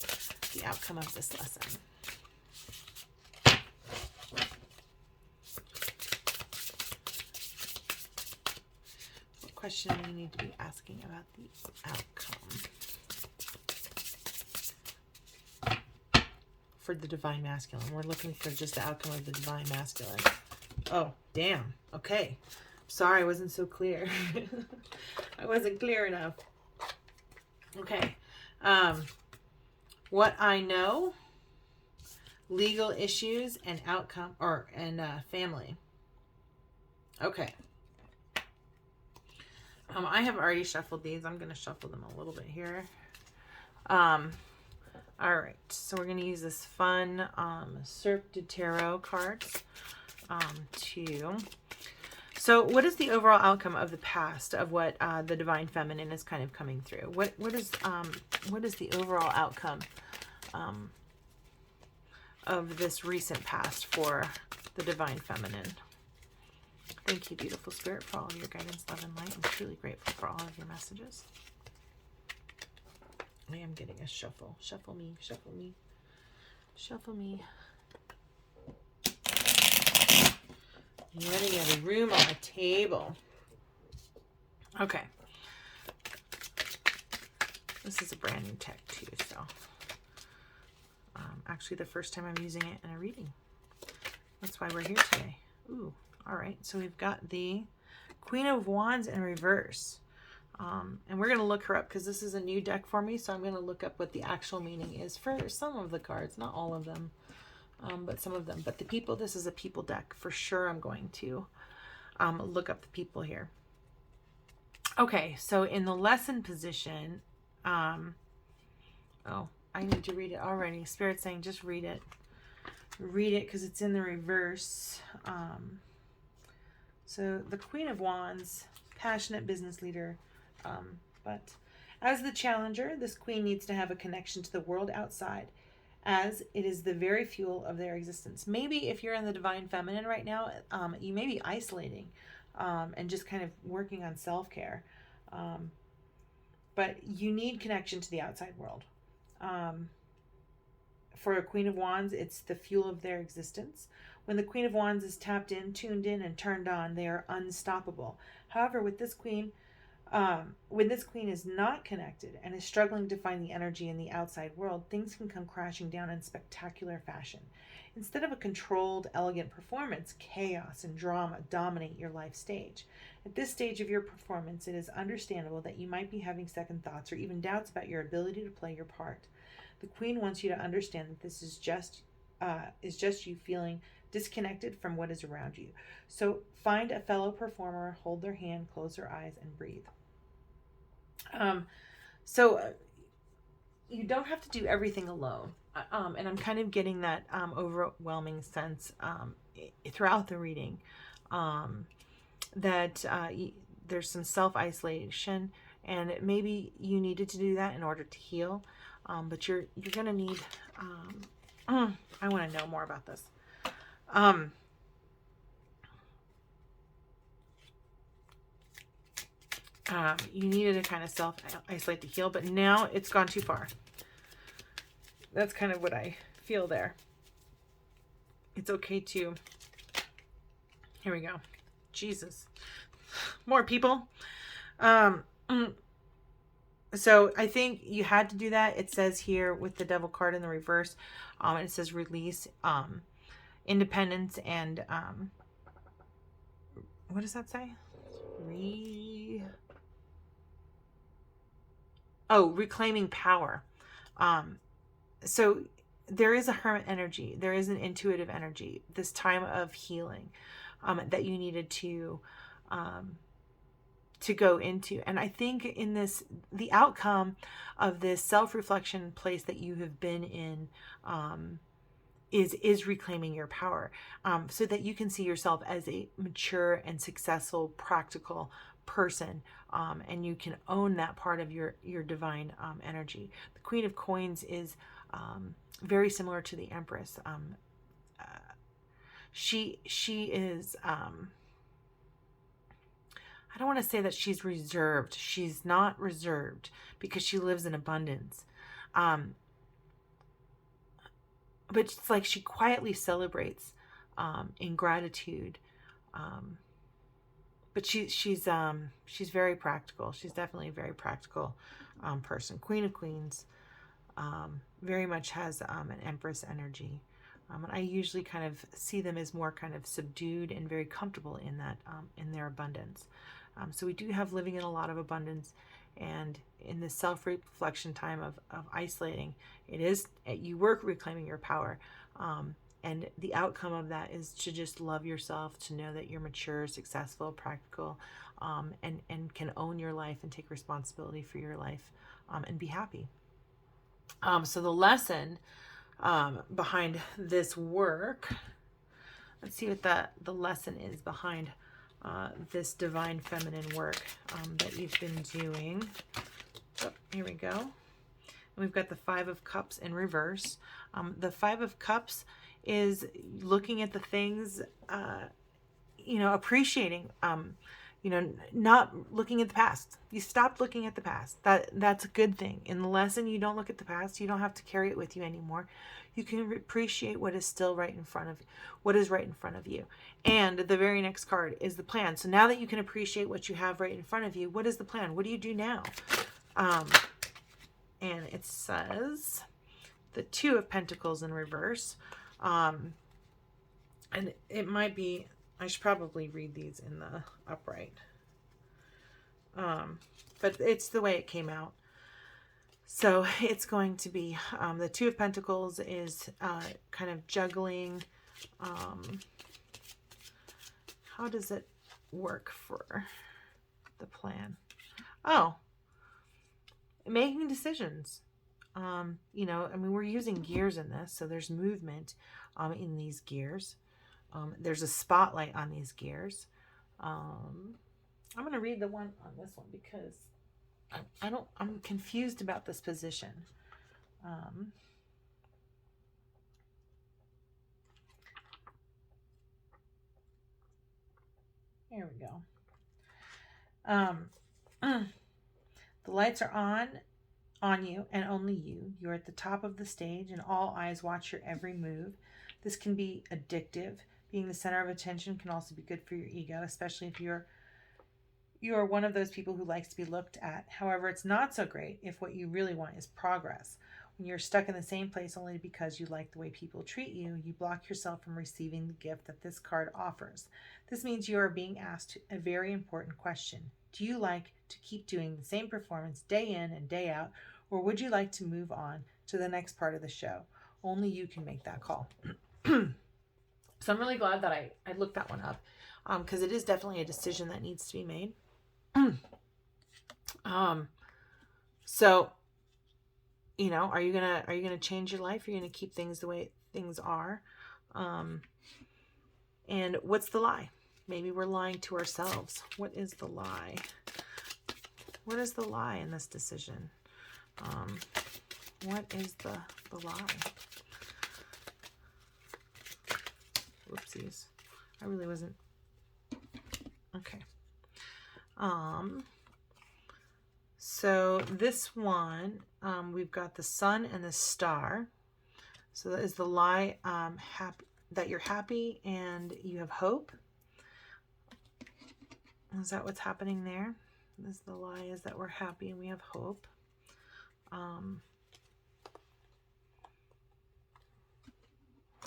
the outcome of this lesson? What question do we need to be asking about the outcome for the divine masculine? We're looking for just the outcome of the divine masculine. Oh, damn. Okay. Sorry, I wasn't so clear. I wasn't clear enough. Okay. What I know, legal issues and outcome, and family. Okay. I have already shuffled these. I'm going to shuffle them a little bit here. All right. So we're going to use this fun Cirque du Tarot cards to... So what is the overall outcome of the past of what the Divine Feminine is kind of coming through? What is the overall outcome of this recent past for the Divine Feminine? Thank you, beautiful spirit, for all of your guidance, love, and light. I'm truly grateful for all of your messages. I am getting a shuffle. Shuffle me, shuffle me, shuffle me. I'm running out of room on the table. Okay. This is a brand new tech too, so actually the first time I'm using it in a reading. That's why we're here today. Ooh, all right. So we've got the Queen of Wands in reverse. And we're going to look her up because this is a new deck for me. So I'm going to look up what the actual meaning is for some of the cards, not all of them. But some of them. But the people, this is a people deck. For sure I'm going to look up the people here. Okay, so in the lesson position, oh, I need to read it already. Spirit's saying just read it. Read it because it's in the reverse. So the Queen of Wands, passionate business leader. But as the challenger, this queen needs to have a connection to the world outside, as it is the very fuel of their existence. Maybe if you're in the Divine Feminine right now, you may be isolating and just kind of working on self-care. But you need connection to the outside world. For a Queen of Wands, it's the fuel of their existence. When the Queen of Wands is tapped in, tuned in, and turned on, they are unstoppable. However, with this queen, when this queen is not connected and is struggling to find the energy in the outside world, things can come crashing down in spectacular fashion. Instead of a controlled, elegant performance, chaos and drama dominate your life stage. At this stage of your performance, it is understandable that you might be having second thoughts or even doubts about your ability to play your part. The queen wants you to understand that this is just you feeling disconnected from what is around you. So find a fellow performer, hold their hand, close their eyes, and breathe. You don't have to do everything alone. And I'm kind of getting that overwhelming sense throughout the reading that there's some self-isolation, and maybe you needed to do that in order to heal. But you're going to need, I want to know more about this. You needed to kind of self-isolate to heal, but now it's gone too far. That's kind of what I feel there. It's okay to, here we go. Jesus. More people. So I think you had to do that. It says here with the Devil card in the reverse, it says release, independence, and what does that say? Reclaiming power. So there is a hermit energy. There is an intuitive energy. This time of healing that you needed to go into. And I think in this, the outcome of this self-reflection place that you have been in is reclaiming your power, so that you can see yourself as a mature and successful, practical person, and you can own that part of your divine energy. The Queen of Coins is very similar to the Empress. She is, I don't want to say that she's reserved. She's not reserved because she lives in abundance. But it's like she quietly celebrates in gratitude. But she's very practical. She's definitely a very practical person. Queen of Queens very much has an Empress energy. And I usually kind of see them as more kind of subdued and very comfortable in that, in their abundance. So we do have living in a lot of abundance, and in this self-reflection time of isolating, it is, you work reclaiming your power. And the outcome of that is to just love yourself, to know that you're mature, successful, practical, and can own your life and take responsibility for your life, and be happy. So the lesson behind this work, let's see what the lesson is behind this divine feminine work that you've been doing. Oh, here we go. We've got the Five of Cups in reverse. The Five of Cups is looking at the things, appreciating, not looking at the past. You stopped looking at the past. That's a good thing. In the lesson, you don't look at the past. You don't have to carry it with you anymore. You can appreciate what is still right in front of you, what is right in front of you. And the very next card is the plan. So now that you can appreciate what you have right in front of you, what is the plan? What do you do now? And it says the Two of Pentacles in reverse. And it might be, I should probably read these in the upright. But it's the way it came out. So it's going to be, the Two of Pentacles is kind of juggling. How does it work for the plan? Oh, making decisions. We're using gears in this, so there's movement in these gears. There's a spotlight on these gears. I'm going to read the one on this one because I'm confused about this position. Here we go. The lights are on you and only you. You're at the top of the stage and all eyes watch your every move. This can be addictive. Being the center of attention can also be good for your ego, especially if you are one of those people who likes to be looked at. However, it's not so great if what you really want is progress. When you're stuck in the same place only because you like the way people treat you, you block yourself from receiving the gift that this card offers. This means you are being asked a very important question. Do you like to keep doing the same performance day in and day out, or would you like to move on to the next part of the show? Only you can make that call. So I'm really glad that I looked that one up, because it is definitely a decision that needs to be made. So, are you gonna change your life? Are you gonna keep things the way things are? And what's the lie? Maybe we're lying to ourselves. What is the lie? What is the lie in this decision? What is the lie? Whoopsies. I really wasn't. Okay. So this one, we've got the Sun and the Star. So that is the lie, that you're happy and you have hope. Is that what's happening there? This, the lie is that we're happy and we have hope.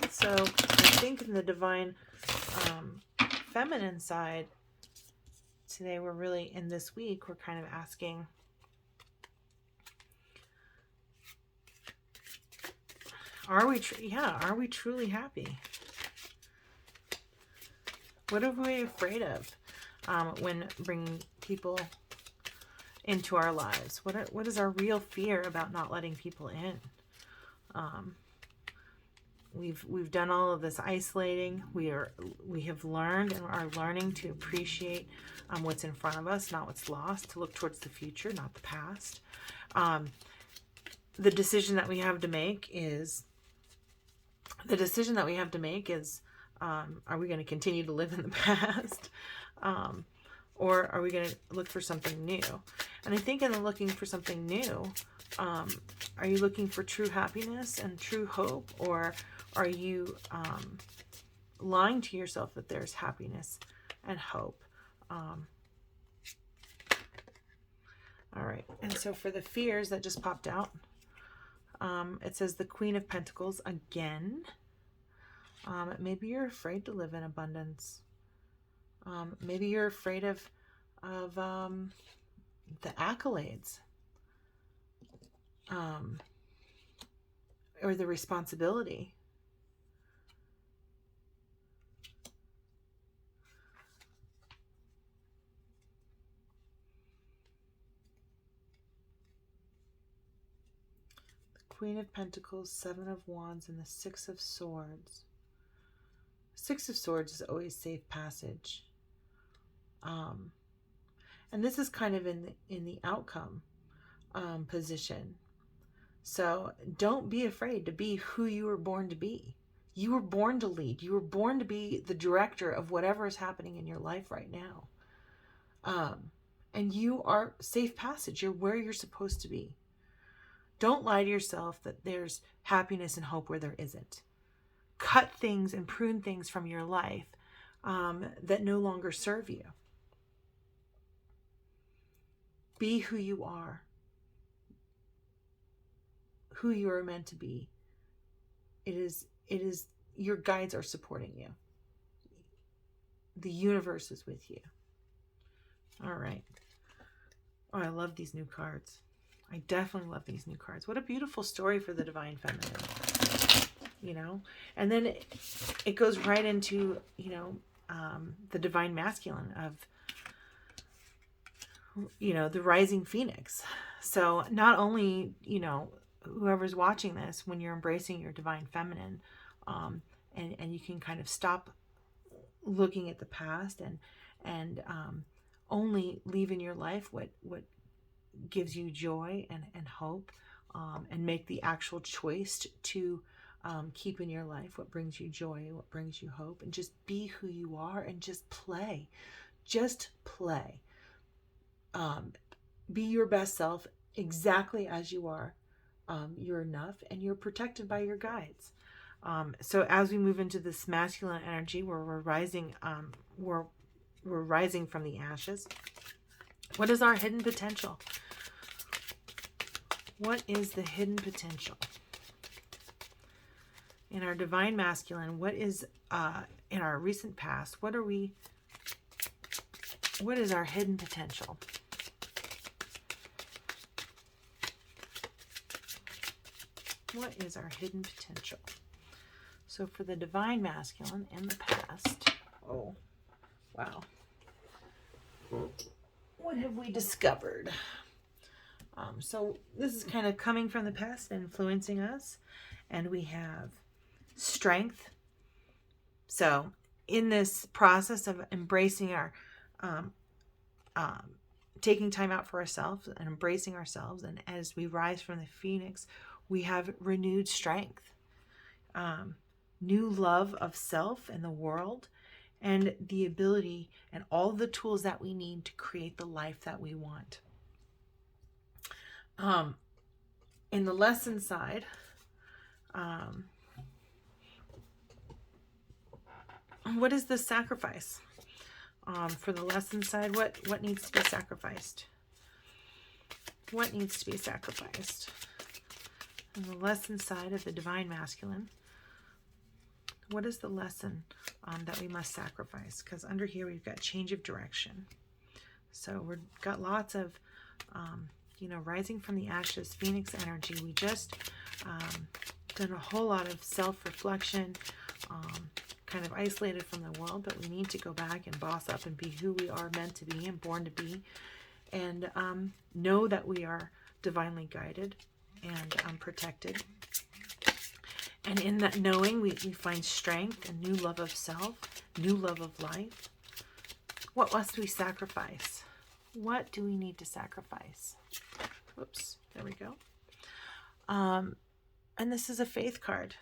So I think in the divine feminine side today, we're really, in this week, we're kind of asking, are we truly happy? What are we afraid of when bringing people into our lives? What is our real fear about not letting people in? We've done all of this isolating. We have learned and are learning to appreciate what's in front of us, not what's lost, to look towards the future, not the past. The decision that we have to make is, are we going to continue to live in the past? Or are we going to look for something new? And I think in the looking for something new, are you looking for true happiness and true hope? Or are you lying to yourself that there's happiness and hope? All right. And so for the fears that just popped out, it says the Queen of Pentacles again. Maybe you're afraid to live in abundance. Maybe you're afraid of the accolades, um, or the responsibility. Queen of Pentacles, Seven of Wands, and the Six of Swords. Six of Swords is always safe passage. And this is kind of in the outcome position. So don't be afraid to be who you were born to be. You were born to lead. You were born to be the director of whatever is happening in your life right now. And you are safe passage. You're where you're supposed to be. Don't lie to yourself that there's happiness and hope where there isn't. Cut things and prune things from your life that no longer serve you. Be who you are. Who you are meant to be. It is your guides are supporting you. The universe is with you. All right. Oh, I love these new cards. I definitely love these new cards. What a beautiful story for the Divine Feminine. You know? And then it goes right into, the Divine Masculine of, the rising phoenix. So not only, whoever's watching this, when you're embracing your Divine Feminine, and you can kind of stop looking at the past and only leave in your life what gives you joy and hope, and make the actual choice to keep in your life what brings you joy, what brings you hope, and just be who you are and just play. Just play. Be your best self exactly as you are. You're enough and you're protected by your guides. So as we move into this masculine energy where we're rising, we're rising from the ashes. What is our hidden potential? What is the hidden potential? In our Divine Masculine, what is in our recent past, what is our hidden potential? What is our hidden potential? So for the Divine Masculine in the past, oh, wow. What have we discovered? So this is kind of coming from the past and influencing us. And we have strength. So in this process of embracing our, taking time out for ourselves and embracing ourselves, and as we rise from the phoenix, we have renewed strength, new love of self and the world, and the ability and all the tools that we need to create the life that we want. In the lesson side, what is the sacrifice? For the lesson side, what needs to be sacrificed? What needs to be sacrificed? On the lesson side of the Divine Masculine, what is the lesson that we must sacrifice? Because under here we've got change of direction. So we've got lots of, rising from the ashes, phoenix energy. We just done a whole lot of self-reflection, kind of isolated from the world, but we need to go back and boss up and be who we are meant to be and born to be, and know that we are divinely guided and protected. And in that knowing, we find strength and new love of self, new love of life. What must we sacrifice? What do we need to sacrifice? Whoops, there we go. And this is a faith card.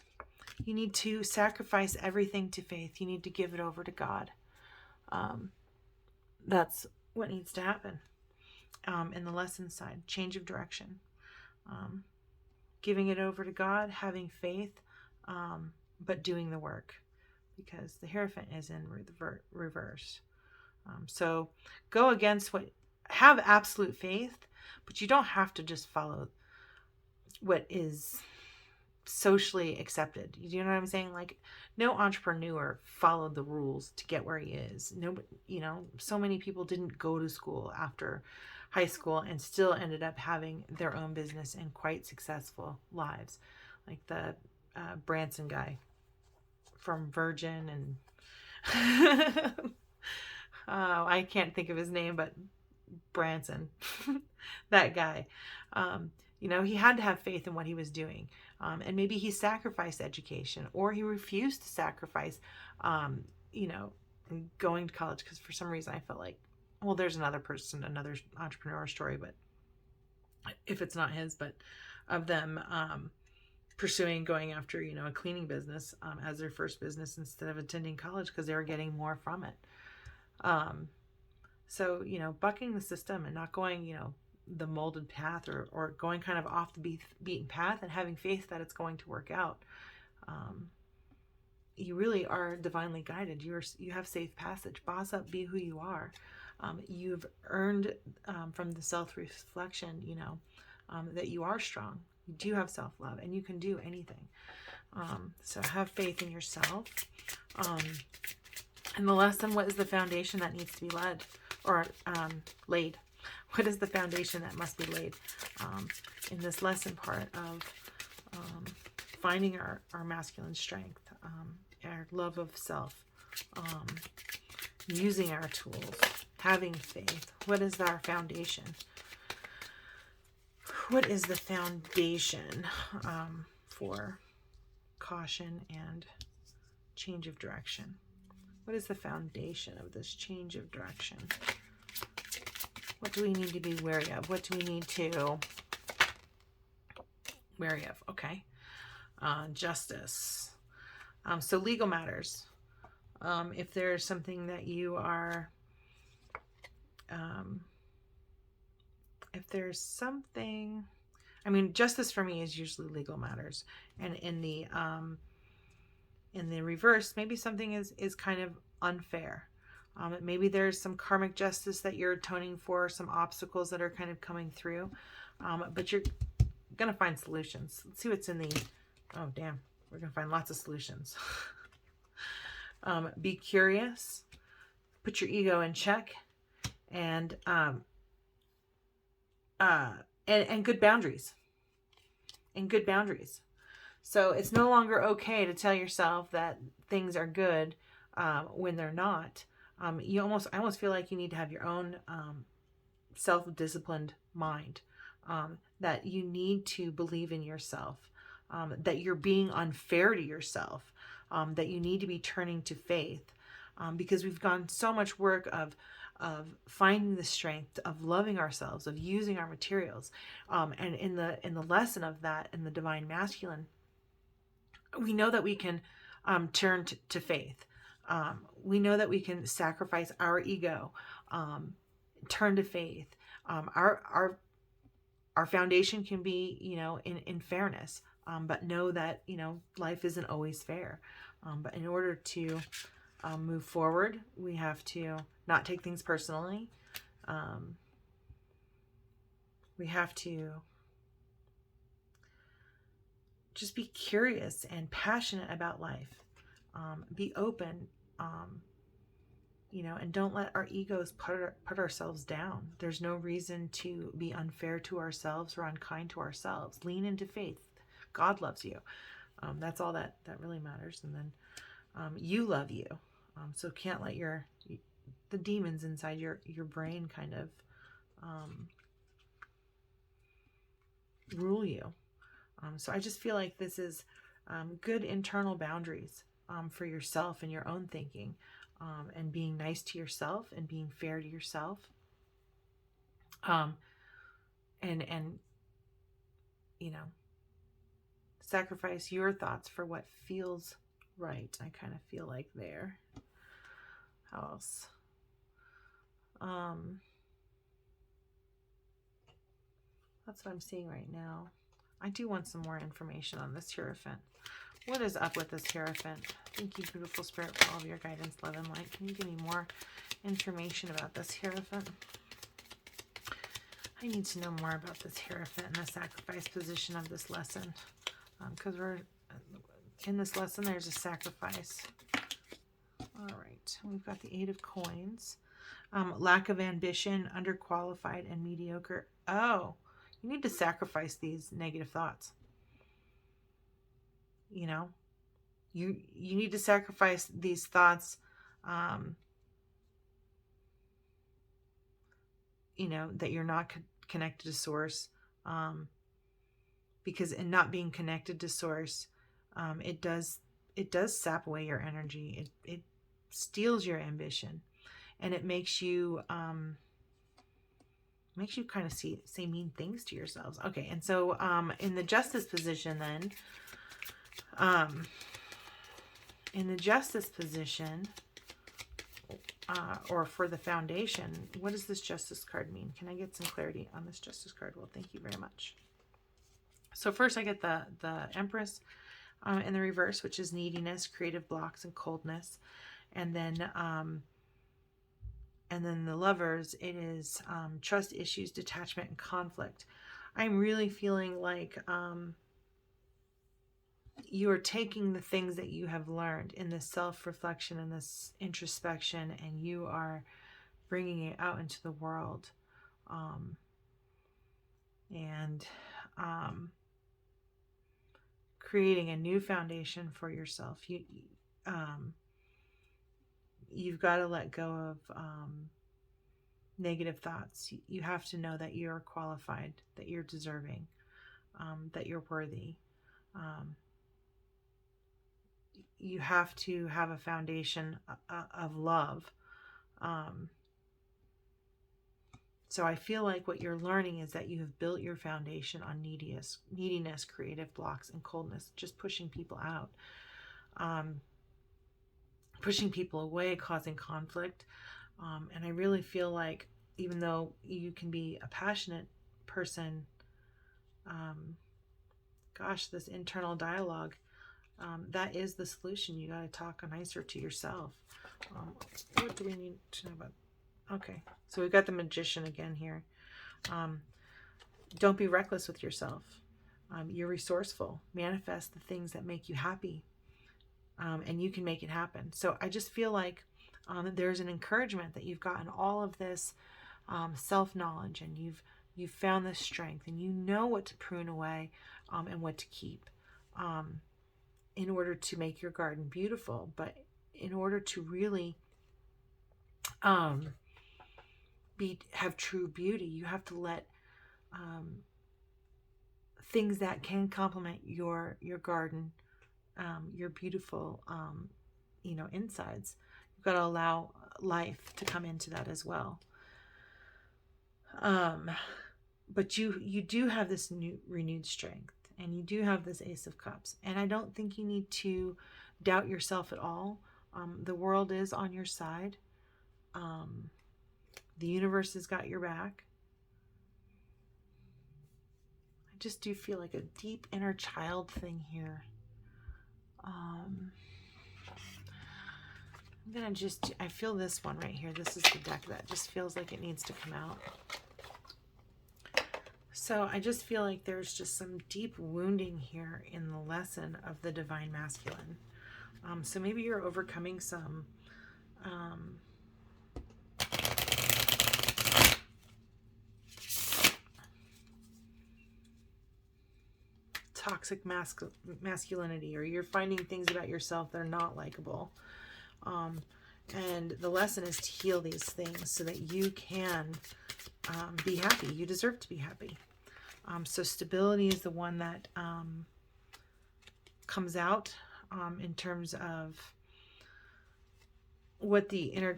You need to sacrifice everything to faith. You need to give it over to God. That's what needs to happen. In the lesson side, change of direction. Giving it over to God, having faith, but doing the work, because the Hierophant is in reverse. So go against have absolute faith, but you don't have to just follow what is socially accepted. You know what I'm saying? Like, no entrepreneur followed the rules to get where he is. No, you know, so many people didn't go to school after high school and still ended up having their own business and quite successful lives. Like the Branson guy from Virgin and oh, I can't think of his name, but Branson, that guy. You know, he had to have faith in what he was doing. And maybe he sacrificed education, or he refused to sacrifice, you know, going to college, because for some reason I felt like, well, there's another person, another entrepreneur story, but if it's not his, but of them pursuing going after, you know, a cleaning business as their first business instead of attending college because they were getting more from it. So, you know, bucking the system and not going, you know, the molded path, or going kind of off the beaten path, and having faith that it's going to work out. You really are divinely guided. You have safe passage. Boss up, be who you are. You've earned from the self-reflection, you know, that you are strong. You do have self-love, and you can do anything. So have faith in yourself. And the lesson, what is the foundation that needs to be laid? What is the foundation that must be laid? In this lesson part of finding our masculine strength, our love of self, using our tools, having faith. What is our foundation? What is the foundation for caution and change of direction? What is the foundation of this change of direction? What do we need to be wary of? What do we need to wary of? Okay. Justice. So legal matters. If there's something that you are, if there's something, I mean, justice for me is usually legal matters. And in the reverse, maybe something is kind of unfair. Maybe there's some karmic justice that you're atoning for, some obstacles that are kind of coming through. But you're going to find solutions. Let's see what's in the, oh, damn. We're going to find lots of solutions. Be curious. Put your ego in check. And good boundaries. And good boundaries. So it's no longer okay to tell yourself that things are good when they're not. I almost feel like you need to have your own self-disciplined mind, that you need to believe in yourself, that you're being unfair to yourself, that you need to be turning to faith, because we've gone so much work of finding the strength, of loving ourselves, of using our materials, and in the lesson of that, in the divine masculine, we know that we can turn to faith. We know that we can sacrifice our ego, turn to faith. Our foundation can be, you know, in fairness, but know that, you know, life isn't always fair. But in order to move forward, we have to not take things personally. We have to just be curious and passionate about life. Be open, you know, and don't let our egos put ourselves down. There's no reason to be unfair to ourselves or unkind to ourselves. Lean into faith. God loves you. That's all that really matters. And then you love you. So can't let the demons inside your brain kind of rule you. So I just feel like this is good internal boundaries for yourself and your own thinking, and being nice to yourself and being fair to yourself, and you know, sacrifice your thoughts for what feels right. I kind of feel like there. How else? That's what I'm seeing right now. I do want some more information on this Hierophant. What is up with this Hierophant? Thank you, beautiful spirit, for all of your guidance, love, and light. Can you give me more information about this Hierophant? I need to know more about this Hierophant and the sacrifice position of this lesson. because we're in this lesson, there's a sacrifice. All right, we've got the 8 of Coins. Lack of ambition, underqualified, and mediocre. Oh, you need to sacrifice these negative thoughts. You know, you need to sacrifice these thoughts, you know, that you're not connected to source, because in not being connected to source, it does sap away your energy. It steals your ambition, and it makes you kind of say mean things to yourselves. Okay, and so in the Justice position then, in the Justice position, or for the Foundation, what does this Justice card mean? Can I get some clarity on this Justice card? Well, thank you very much. So first I get the Empress in the reverse, which is neediness, creative blocks, and coldness. And then the Lovers, it is trust issues, detachment, and conflict. I'm really feeling like you are taking the things that you have learned in this self-reflection and this introspection, and you are bringing it out into the world, and creating a new foundation for yourself. You've got to let go of negative thoughts. You have to know that you're qualified, that you're deserving, that you're worthy. You have to have a foundation of love. So I feel like what you're learning is that you have built your foundation on neediness, creative blocks, and coldness, just pushing people out, pushing people away, causing conflict. And I really feel like even though you can be a passionate person, gosh, this internal dialogue, that is the solution. You got to talk nicer to yourself. What do we need to know about? Okay, so we've got the Magician again here. Don't be reckless with yourself. You're resourceful. Manifest the things that make you happy, and you can make it happen. So I just feel like there's an encouragement that you've gotten all of this self-knowledge, and you've found this strength, and you know what to prune away and what to keep, in order to make your garden beautiful. But in order to really have true beauty, you have to let things that can complement your garden, your beautiful insides. You've got to allow life to come into that as well. But you do have this new renewed strength, and you do have this Ace of Cups, and I don't think you need to doubt yourself at all. The world is on your side. The universe has got your back. I just do feel like a deep inner child thing here. I'm gonna I feel this one right here. This is the deck that just feels like it needs to come out. So I just feel like there's just some deep wounding here in the lesson of the Divine Masculine. So maybe you're overcoming some toxic masculinity, or you're finding things about yourself that are not likable. And the lesson is to heal these things so that you can be happy. You deserve to be happy. So stability is the one that comes out in terms of what the inner,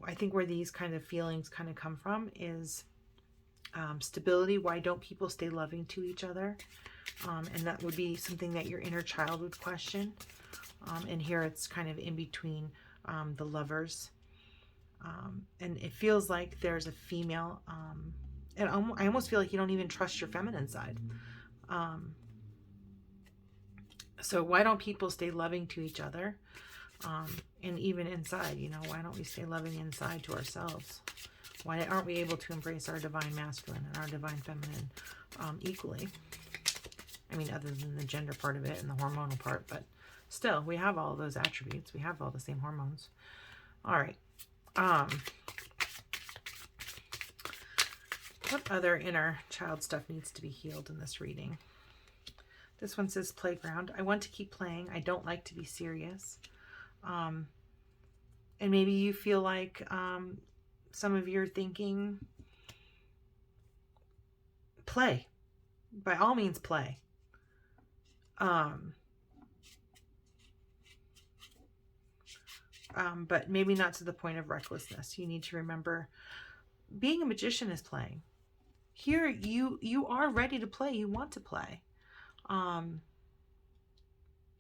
I think where these kind of feelings kind of come from is stability. Why don't people stay loving to each other? And that would be something that your inner child would question. And here it's kind of in between the Lovers. And it feels like there's a female, and I almost feel like you don't even trust your feminine side. So why don't people stay loving to each other? And even inside, why don't we stay loving inside to ourselves? Why aren't we able to embrace our divine masculine and our divine feminine equally? I mean, other than the gender part of it and the hormonal part, but still, we have all those attributes. We have all the same hormones. All right. What other inner child stuff needs to be healed in this reading? This one says playground. I want to keep playing. I don't like to be serious. And maybe you feel like some of you are thinking, play. By all means, play. But maybe not to the point of recklessness. You need to remember, being a magician is playing. Here, you are ready to play. You want to play. And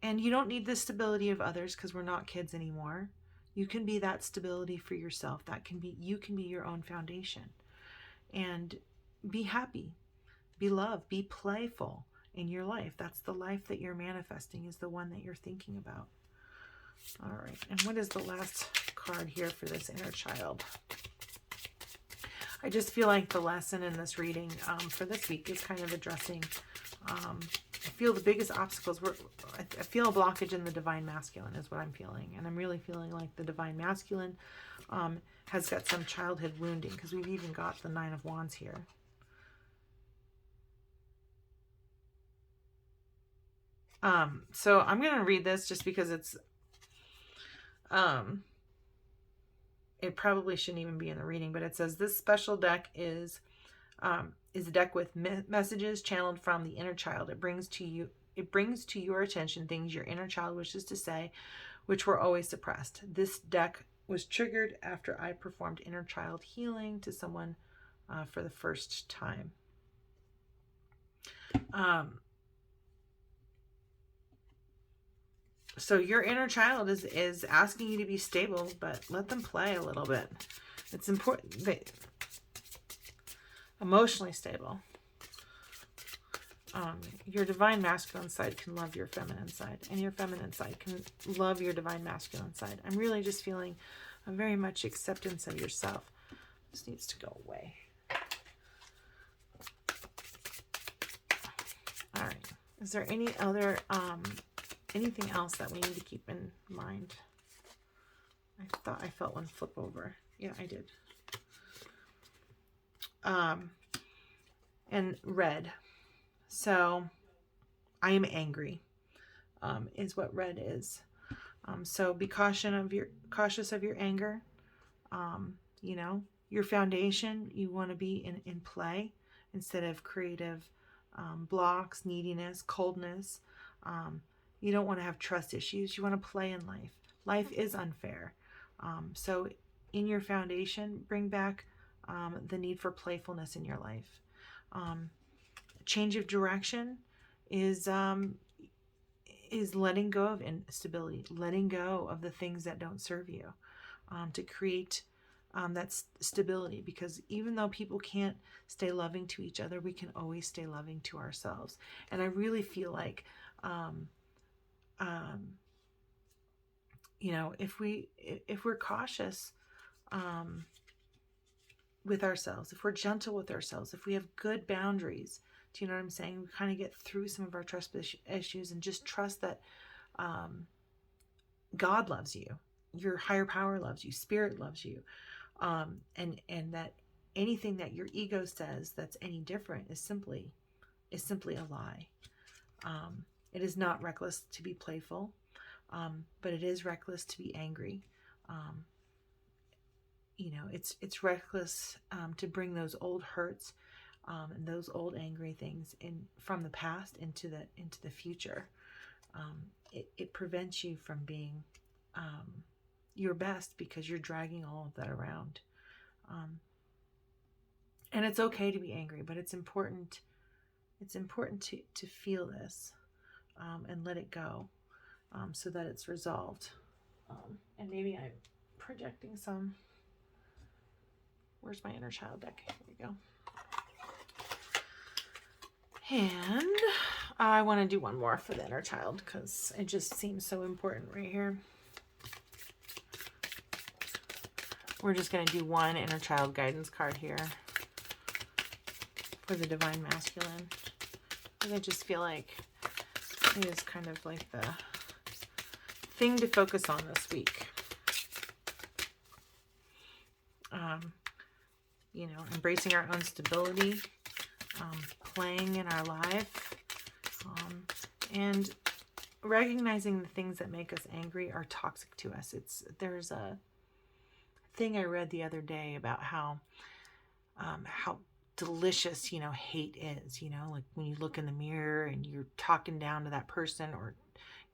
you don't need the stability of others because we're not kids anymore. You can be that stability for yourself. You can be your own foundation. And be happy, be loved, be playful in your life. That's the life that you're manifesting, is the one that you're thinking about. All right. And what is the last card here for this inner child? I just feel like the lesson in this reading for this week is kind of addressing, I feel the biggest obstacles were, I feel a blockage in the divine masculine is what I'm feeling. And I'm really feeling like the divine masculine has got some childhood wounding, because we've even got the 9 of Wands here. So I'm going to read this just because it's, it probably shouldn't even be in the reading, but it says this special deck is a deck with messages channeled from the inner child. It brings to your attention things your inner child wishes to say, which were always suppressed. This deck was triggered after I performed inner child healing to someone for the first time. So your inner child is asking you to be stable, but let them play a little bit. It's important. Emotionally stable. Your divine masculine side can love your feminine side, and your feminine side can love your divine masculine side. I'm really just feeling a very much acceptance of yourself. This needs to go away. All right. Is there any other anything else that we need to keep in mind? I thought I felt one flip over. Yeah, I did. And red. So I am angry, is what red is. So be cautious of your anger. You know, your foundation, you want to be in play instead of creative blocks, neediness, coldness. You don't want to have trust issues. You want to play in life. Life is unfair. So in your foundation, bring back the need for playfulness in your life. Change of direction is letting go of instability, letting go of the things that don't serve you, to create that stability. Because even though people can't stay loving to each other, we can always stay loving to ourselves. And I really feel like, you know, if we're cautious with ourselves, if we're gentle with ourselves, if we have good boundaries, do you know what I'm saying? We kind of get through some of our trust issues and just trust that God loves you, your higher power loves you, spirit loves you, and that anything that your ego says that's any different is simply a lie. It is not reckless to be playful, but it is reckless to be angry. You know, it's reckless to bring those old hurts and those old angry things from the past into the future. It prevents you from being your best because you're dragging all of that around. And it's okay to be angry, but it's important to feel this and let it go, so that it's resolved. And maybe I'm projecting some. Where's my inner child deck? Here we go. And I want to do one more for the inner child because it just seems so important right here. We're just going to do one inner child guidance card here for the divine masculine. And I just feel like it is kind of like the thing to focus on this week. You know, embracing our own stability, playing in our life, and recognizing the things that make us angry are toxic to us. There's a thing I read the other day about how delicious, you know, hate is. You know, like when you look in the mirror and you're talking down to that person, or,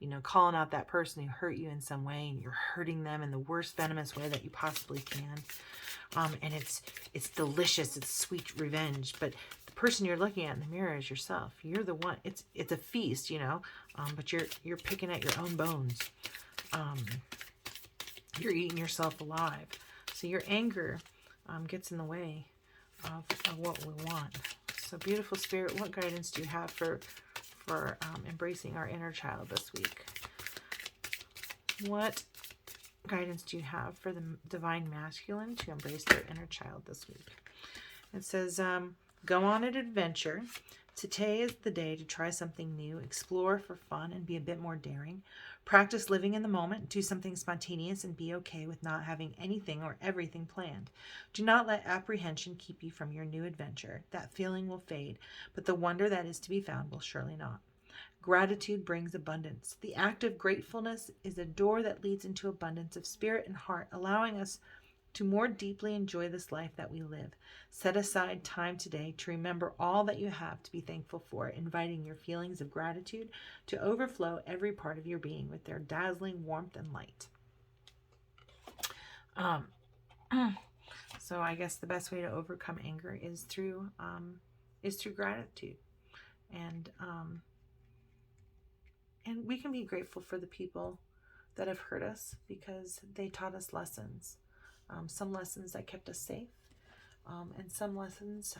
you know, calling out that person who hurt you in some way, and you're hurting them in the worst venomous way that you possibly can. And it's delicious. It's sweet revenge. But the person you're looking at in the mirror is yourself. You're the one. It's a feast, you know. But you're picking at your own bones. You're eating yourself alive. So your anger gets in the way of what we want. So beautiful Spirit, what guidance do you have for embracing our inner child this week? What guidance do you have for the divine masculine to embrace their inner child this week? It says, go on an adventure. Today is the day to try something new, explore for fun, and be a bit more daring. Practice living in the moment, do something spontaneous, and be okay with not having anything or everything planned. Do not let apprehension keep you from your new adventure. That feeling will fade, but the wonder that is to be found will surely not. Gratitude brings abundance. The act of gratefulness is a door that leads into abundance of spirit and heart, allowing us to more deeply enjoy this life that we live. Set aside time today to remember all that you have to be thankful for, inviting your feelings of gratitude to overflow every part of your being with their dazzling warmth and light. So I guess the best way to overcome anger is through gratitude. And we can be grateful for the people that have hurt us because they taught us lessons. Some lessons that kept us safe, and some lessons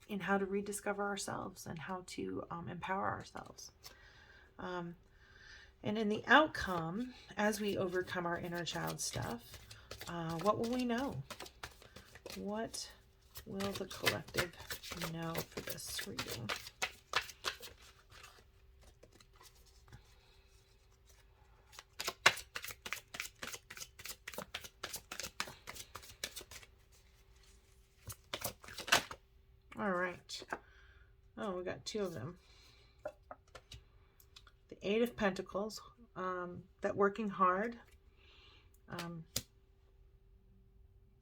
in how to rediscover ourselves and how to empower ourselves. And in the outcome, as we overcome our inner child stuff, what will we know? What will the collective know for this reading? All right. Oh, we got two of them. The Eight of Pentacles, that working hard.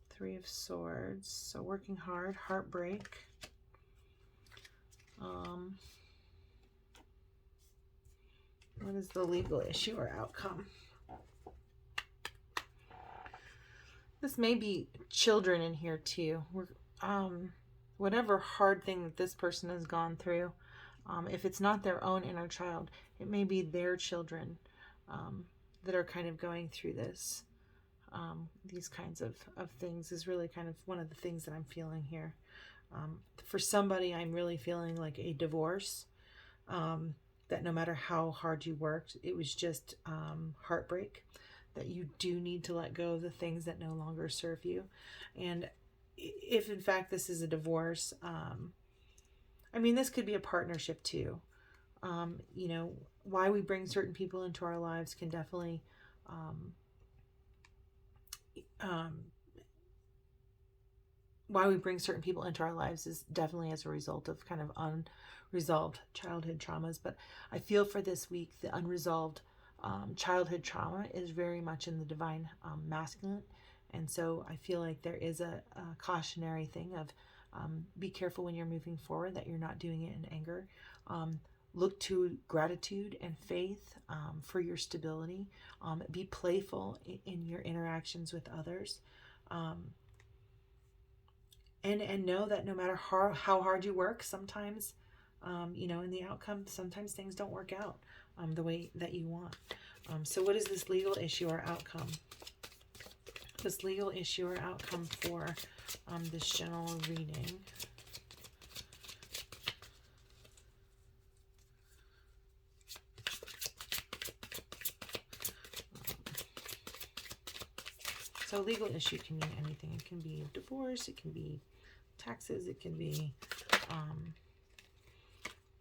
Three of Swords, so working hard, heartbreak. What is the legal issue or outcome? This may be children in here too. Whatever hard thing that this person has gone through, if it's not their own inner child, it may be their children that are kind of going through this. These kinds of things is really kind of one of the things that I'm feeling here. For somebody, I'm really feeling like a divorce, that no matter how hard you worked, it was just heartbreak, that you do need to let go of the things that no longer serve you. And if in fact this is a divorce, I mean, this could be a partnership too. You know, why we bring certain people into our lives can definitely why we bring certain people into our lives is definitely as a result of kind of unresolved childhood traumas. But I feel for this week, the unresolved childhood trauma is very much in the divine masculine. And so I feel like there is a cautionary thing of be careful when you're moving forward that you're not doing it in anger. Look to gratitude and faith for your stability. Be playful in your interactions with others. And know that no matter how hard you work, sometimes, you know, in the outcome, sometimes things don't work out the way that you want. So what is this legal issue or outcome? This legal issue or outcome for this general reading. So legal issue can mean anything. It can be divorce, it can be taxes, it can be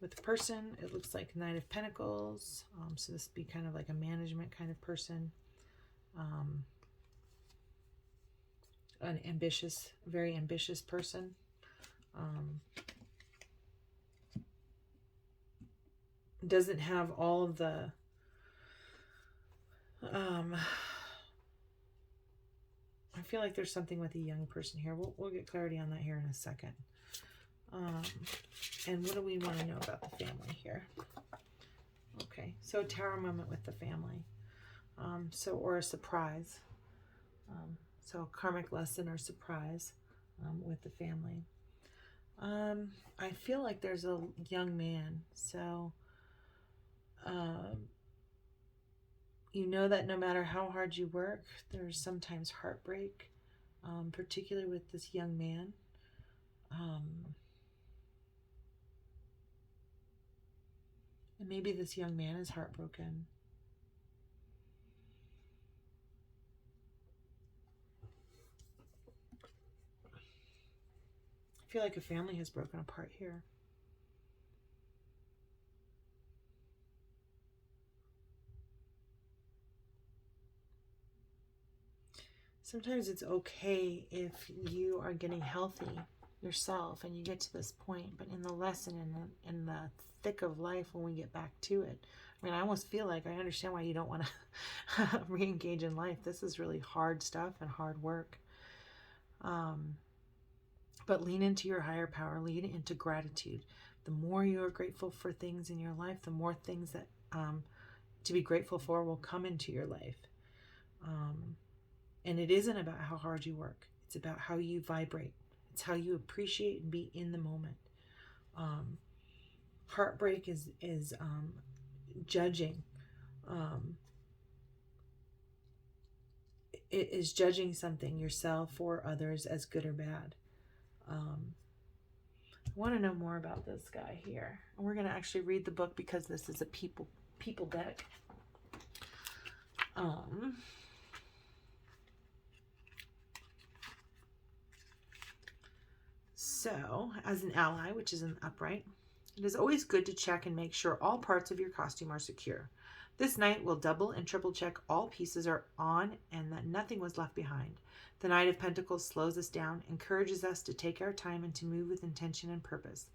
With the person, it looks like Knight of Pentacles. So this would be kind of like a management kind of person. An ambitious, very ambitious person. Doesn't have all of the I feel like there's something with a young person here. We'll get clarity on that here in a second. And what do we want to know about the family here? Okay, so a tarot moment with the family. Or a surprise. So a karmic lesson or surprise with the family. I feel like there's a young man. So you know that no matter how hard you work, there's sometimes heartbreak, particularly with this young man. And maybe this young man is heartbroken. I feel like a family has broken apart here. Sometimes it's okay if you are getting healthy yourself and you get to this point, but in the lesson, in the thick of life, when we get back to it, I mean, I almost feel like I understand why you don't want to re-engage in life. This is really hard stuff and hard work. But lean into your higher power, lean into gratitude. The more you are grateful for things in your life, the more things that to be grateful for will come into your life. And it isn't about how hard you work. It's about how you vibrate. It's how you appreciate and be in the moment. Heartbreak is judging. It is judging something, yourself or others, as good or bad. I want to know more about this guy here. And we're going to actually read the book because this is a people deck. So, as an ally, which is an upright, it is always good to check and make sure all parts of your costume are secure. This knight will double and triple check all pieces are on and that nothing was left behind. The Knight of Pentacles slows us down, encourages us to take our time and to move with intention and purpose.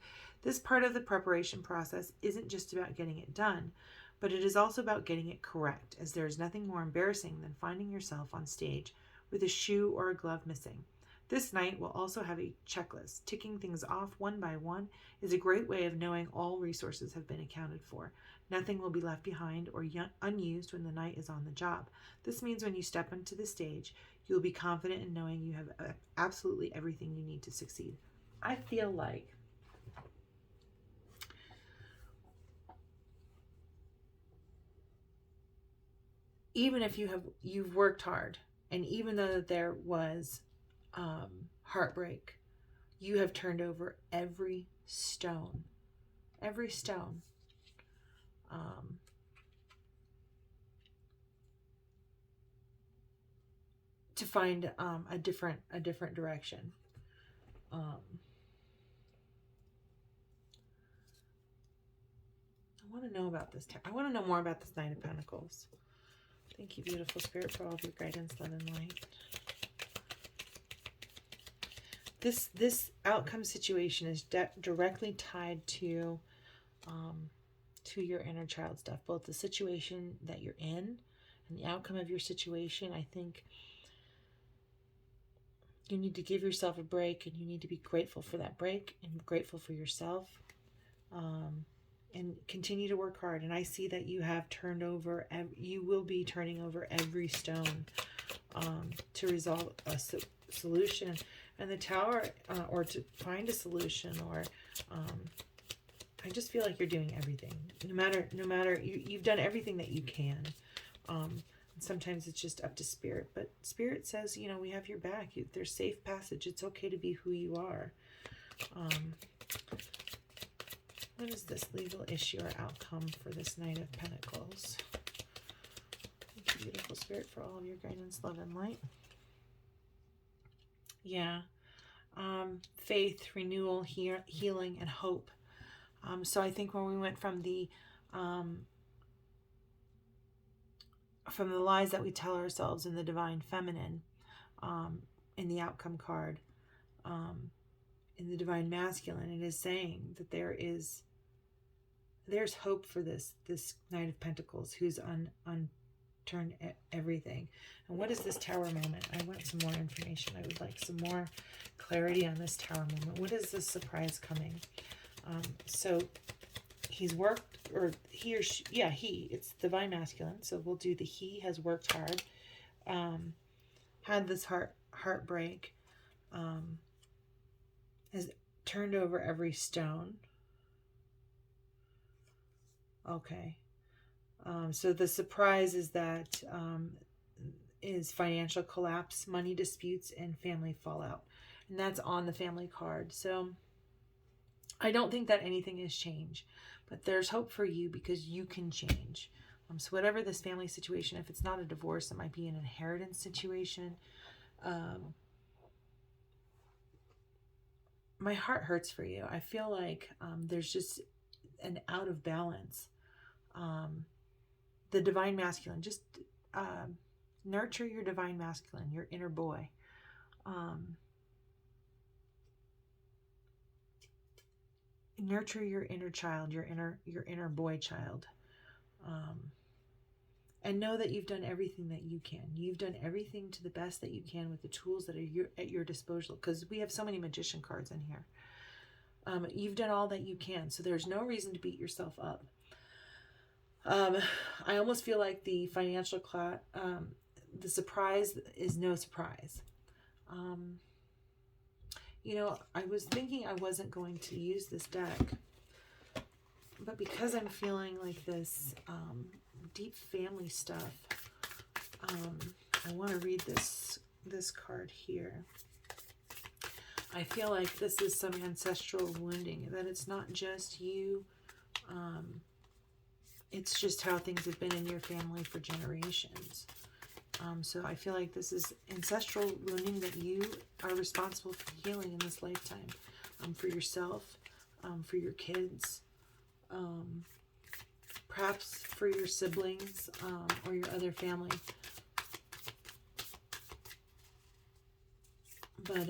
This part of the preparation process isn't just about getting it done, but it is also about getting it correct, as there is nothing more embarrassing than finding yourself on stage with a shoe or a glove missing. This knight will also have a checklist. Ticking things off one by one is a great way of knowing all resources have been accounted for. Nothing will be left behind or unused when the knight is on the job. This means when you step onto the stage, you will be confident in knowing you have absolutely everything you need to succeed. I feel like even if you've worked hard, and even though there was heartbreak, you have turned over every stone, to find a different direction. I want to know about this. I want to know more about this Knight of Pentacles. Thank you, beautiful spirit, for all of your guidance, love, and light. This outcome situation is directly tied to your inner child stuff, both the situation that you're in and the outcome of your situation. I think you need to give yourself a break, and you need to be grateful for that break and grateful for yourself, and continue to work hard. And I see that you have turned over, you will be turning over every stone to resolve a solution. And the Tower, or to find a solution, or I just feel like you're doing everything. No matter you've done everything that you can. Sometimes it's just up to Spirit, but Spirit says, we have your back. There's safe passage. It's okay to be who you are. What is this legal issue or outcome for this Knight of Pentacles? Thank you, beautiful Spirit, for all of your guidance, love, and light. Yeah. Faith, renewal, healing, and hope. So I think when we went from the lies that we tell ourselves in the divine feminine, in the outcome card, in the divine masculine, it is saying that there's hope for this Knight of Pentacles who's turned everything. And what is this Tower moment? I want some more information. I would like some more clarity on this Tower moment. What is this surprise coming? So he's worked, or he or she, yeah, it's divine masculine. So we'll do the he has worked hard, had this heartbreak, has turned over every stone. Okay. So the surprise is that is financial collapse, money disputes, and family fallout. And that's on the family card. So I don't think that anything has changed, but there's hope for you because you can change. So whatever this family situation, if it's not a divorce, it might be an inheritance situation. My heart hurts for you. I feel like there's just an out of balance. The divine masculine, just nurture your divine masculine, your inner boy. Nurture your inner child, your inner boy child. And know that you've done everything that you can. You've done everything to the best that you can with the tools that are at your disposal, because we have so many magician cards in here. You've done all that you can, so there's no reason to beat yourself up. I almost feel like the financial the surprise is no surprise. You know, I was thinking I wasn't going to use this deck, but because I'm feeling like this deep family stuff, I want to read this card here. I feel like this is some ancestral wounding, that it's not just you. It's just how things have been in your family for generations. So I feel like this is ancestral wounding that you are responsible for healing in this lifetime, for yourself, for your kids, perhaps for your siblings, or your other family. But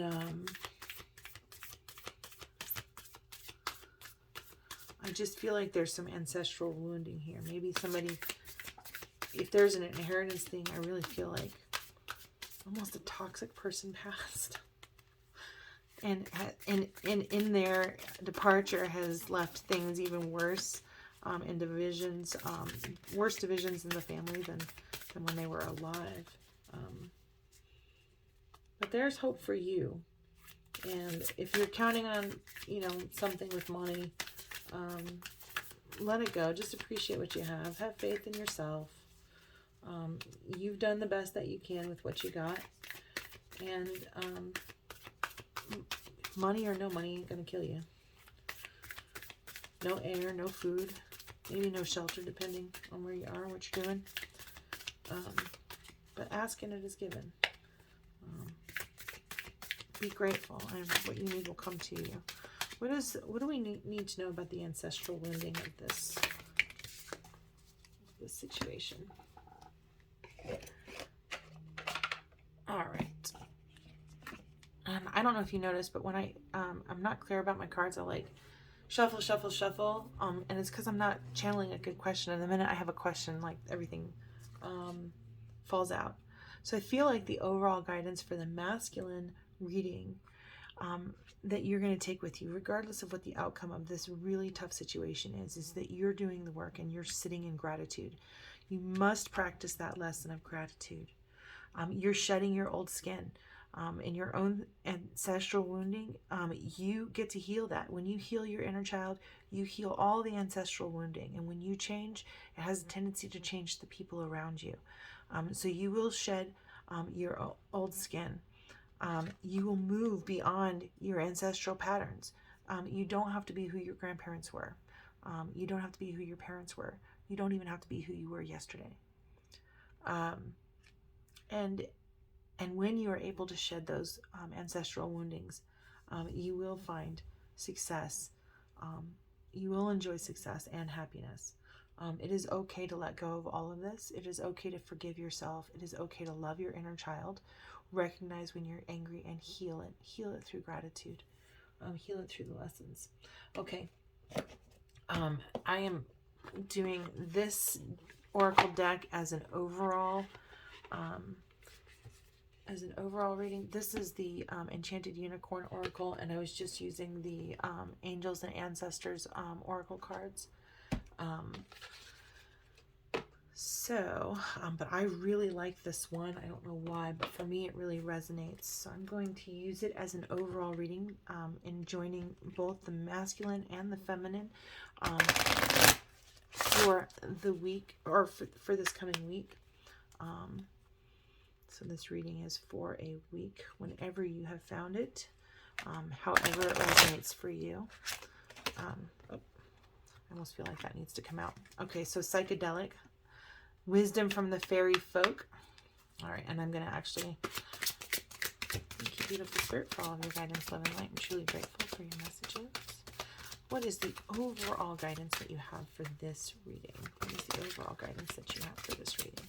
I just feel like there's some ancestral wounding here. Maybe somebody, if there's an inheritance thing, I really feel like almost a toxic person passed. And in their departure has left things even worse, in divisions, worse divisions in the family than when they were alive. But there's hope for you. And if you're counting on, something with money, let it go. Just appreciate what you have. Have faith in yourself. You've done the best that you can with what you got. And money or no money ain't going to kill you. No air, no food, maybe no shelter, depending on where you are and what you're doing. But asking it is given. Be grateful, and what you need will come to you. What do we need to know about the ancestral wounding of this situation? All right. I don't know if you noticed, but when I'm not clear about my cards, I like shuffle, shuffle, shuffle. And it's because I'm not channeling a good question. And the minute I have a question, like everything falls out. So I feel like the overall guidance for the masculine reading that you're going to take with you, regardless of what the outcome of this really tough situation is that you're doing the work and you're sitting in gratitude. You must practice that lesson of gratitude. You're shedding your old skin. In your own ancestral wounding, you get to heal that. When you heal your inner child, you heal all the ancestral wounding. And when you change, it has a tendency to change the people around you. So you will shed your old skin. You will move beyond your ancestral patterns. You don't have to be who your grandparents were. You don't have to be who your parents were. You don't even have to be who you were yesterday. And when you are able to shed those ancestral woundings, you will find success you will enjoy success and happiness. It is okay to let go of all of this. It is okay to forgive yourself. It is okay to love your inner child. Recognize when you're angry and heal it. Heal it through gratitude. Heal it through the lessons. Okay. I am doing this oracle deck as an overall reading. This is the Enchanted Unicorn Oracle, and I was just using the Angels and Ancestors Oracle cards. But I really like this one. I don't know why, but for me it really resonates. So I'm going to use it as an overall reading, in joining both the masculine and the feminine for the week, or for this coming week. So this reading is for a week, whenever you have found it, however it resonates for you. I almost feel like that needs to come out. Okay, so psychedelic, wisdom from the fairy folk. All right, and I'm going to actually thank you, beautiful spirit, for all of your guidance, love, and light. I'm truly grateful for your messages. What is the overall guidance that you have for this reading? What is the overall guidance that you have for this reading?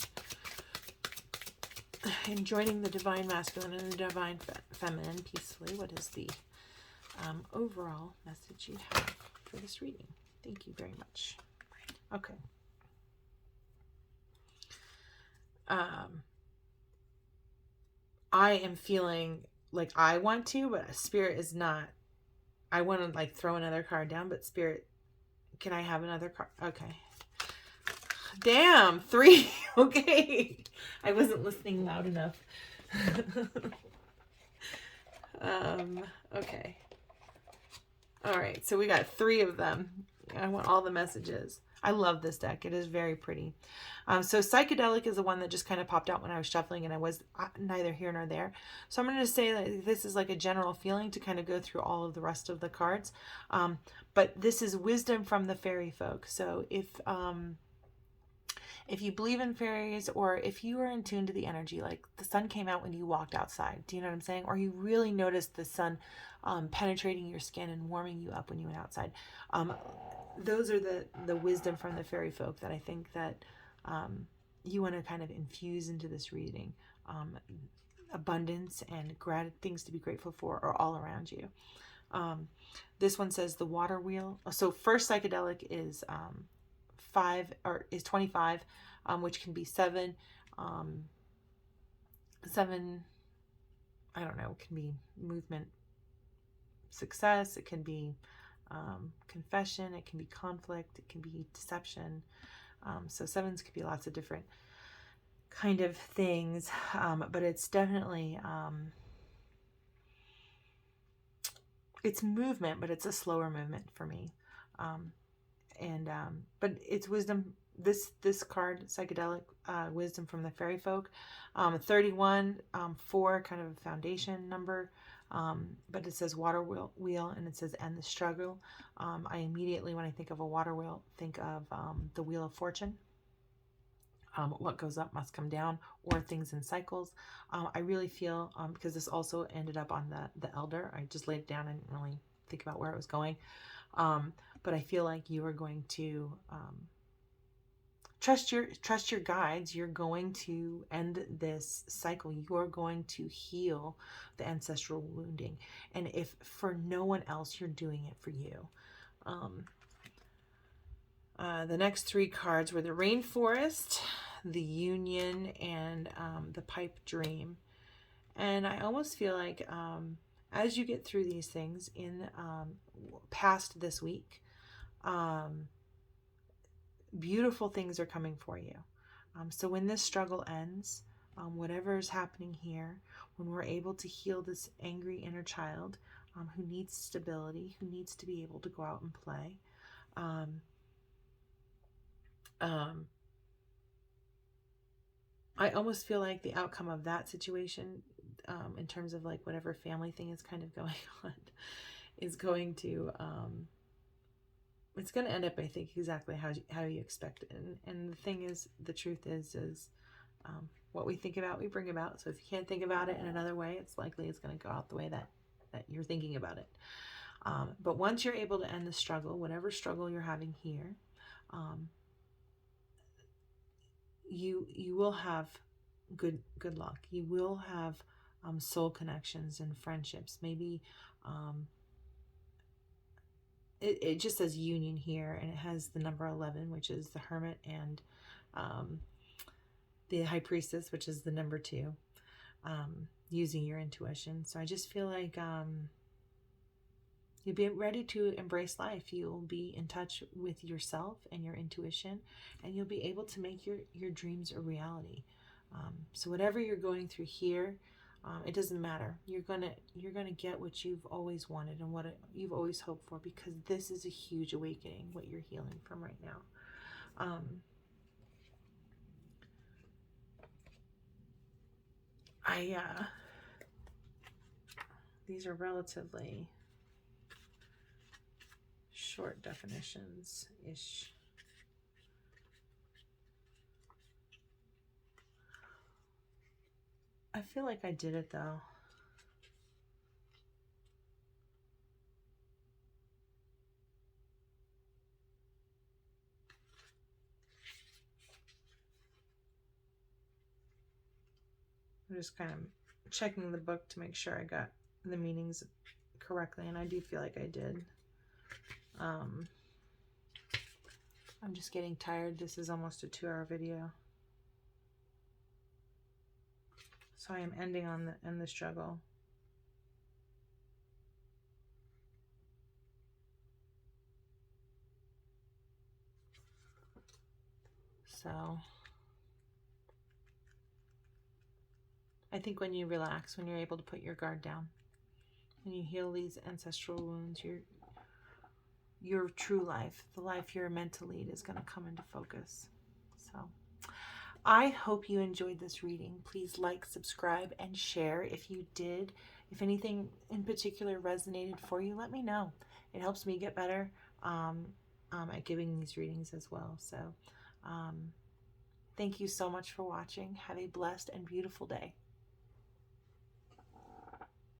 In joining the divine masculine and the divine feminine peacefully, what is the overall message you have for this reading? Thank you very much. Okay. I am feeling like I want to, but Spirit is not. I want to like throw another card down, but Spirit, can I have another card? Okay. Damn, 3. Okay. I wasn't listening loud enough. Okay. All right, so we got 3 of them. I want all the messages. I love this deck. It is very pretty. So psychedelic is the one that just kind of popped out when I was shuffling, and I was neither here nor there. So I'm going to say that this is like a general feeling to kind of go through all of the rest of the cards. But this is wisdom from the fairy folk. So if you believe in fairies, or if you are in tune to the energy, like the sun came out when you walked outside, do you know what I'm saying? Or you really noticed the sun penetrating your skin and warming you up when you went outside. Those are the wisdom from the fairy folk that I think that you want to kind of infuse into this reading. Abundance and things to be grateful for are all around you. This one says the water wheel. So first psychedelic is 25, which can be 7. 7, I don't know, it can be movement, success, it can be confession, it can be conflict, it can be deception. So 7s could be lots of different kind of things, but it's definitely it's movement, but it's a slower movement for me. But it's wisdom. This card, psychedelic, wisdom from the fairy folk. 31, 4, kind of a foundation number. But it says water wheel, and it says end the struggle. I immediately, when I think of a water wheel, think of the Wheel of Fortune. What goes up must come down, or things in cycles. I really feel, because this also ended up on the Elder. I just laid it down and didn't really think about where it was going. But I feel like you are going to trust your guides. You're going to end this cycle. You are going to heal the ancestral wounding. And if for no one else, you're doing it for you. The next 3 cards were the Rainforest, the Union, and the Pipe Dream. And I almost feel like as you get through these things in past this week, beautiful things are coming for you. So when this struggle ends, whatever is happening here, when we're able to heal this angry inner child who needs stability, who needs to be able to go out and play, I almost feel like the outcome of that situation, in terms of like whatever family thing is kind of going on, is going to it's going to end up, I think, exactly how you expect it. And the thing is, the truth is what we think about, we bring about. So if you can't think about it in another way, it's likely it's going to go out the way that you're thinking about it. But once you're able to end the struggle, whatever struggle you're having here, you will have good luck. You will have soul connections and friendships. Maybe it just says union here, and it has the number 11, which is the Hermit, and the High Priestess, which is the number 2, using your intuition. So I just feel like you'll be ready to embrace life. You'll be in touch with yourself and your intuition, and you'll be able to make your dreams a reality. So whatever you're going through here, it doesn't matter. You're gonna get what you've always wanted and what you've always hoped for, because this is a huge awakening, what you're healing from right now. These are relatively short definitions-ish. I feel like I did it though. I'm just kind of checking the book to make sure I got the meanings correctly, and I do feel like I did. I'm just getting tired. This is almost a 2-hour video. So I am ending on the struggle. So I think when you relax, when you're able to put your guard down, when you heal these ancestral wounds, your true life, the life you're meant to lead, is going to come into focus. So I hope you enjoyed this reading. Please like, subscribe, and share if you did. If anything in particular resonated for you, let me know. It helps me get better at giving these readings as well. So thank you so much for watching. Have a blessed and beautiful day.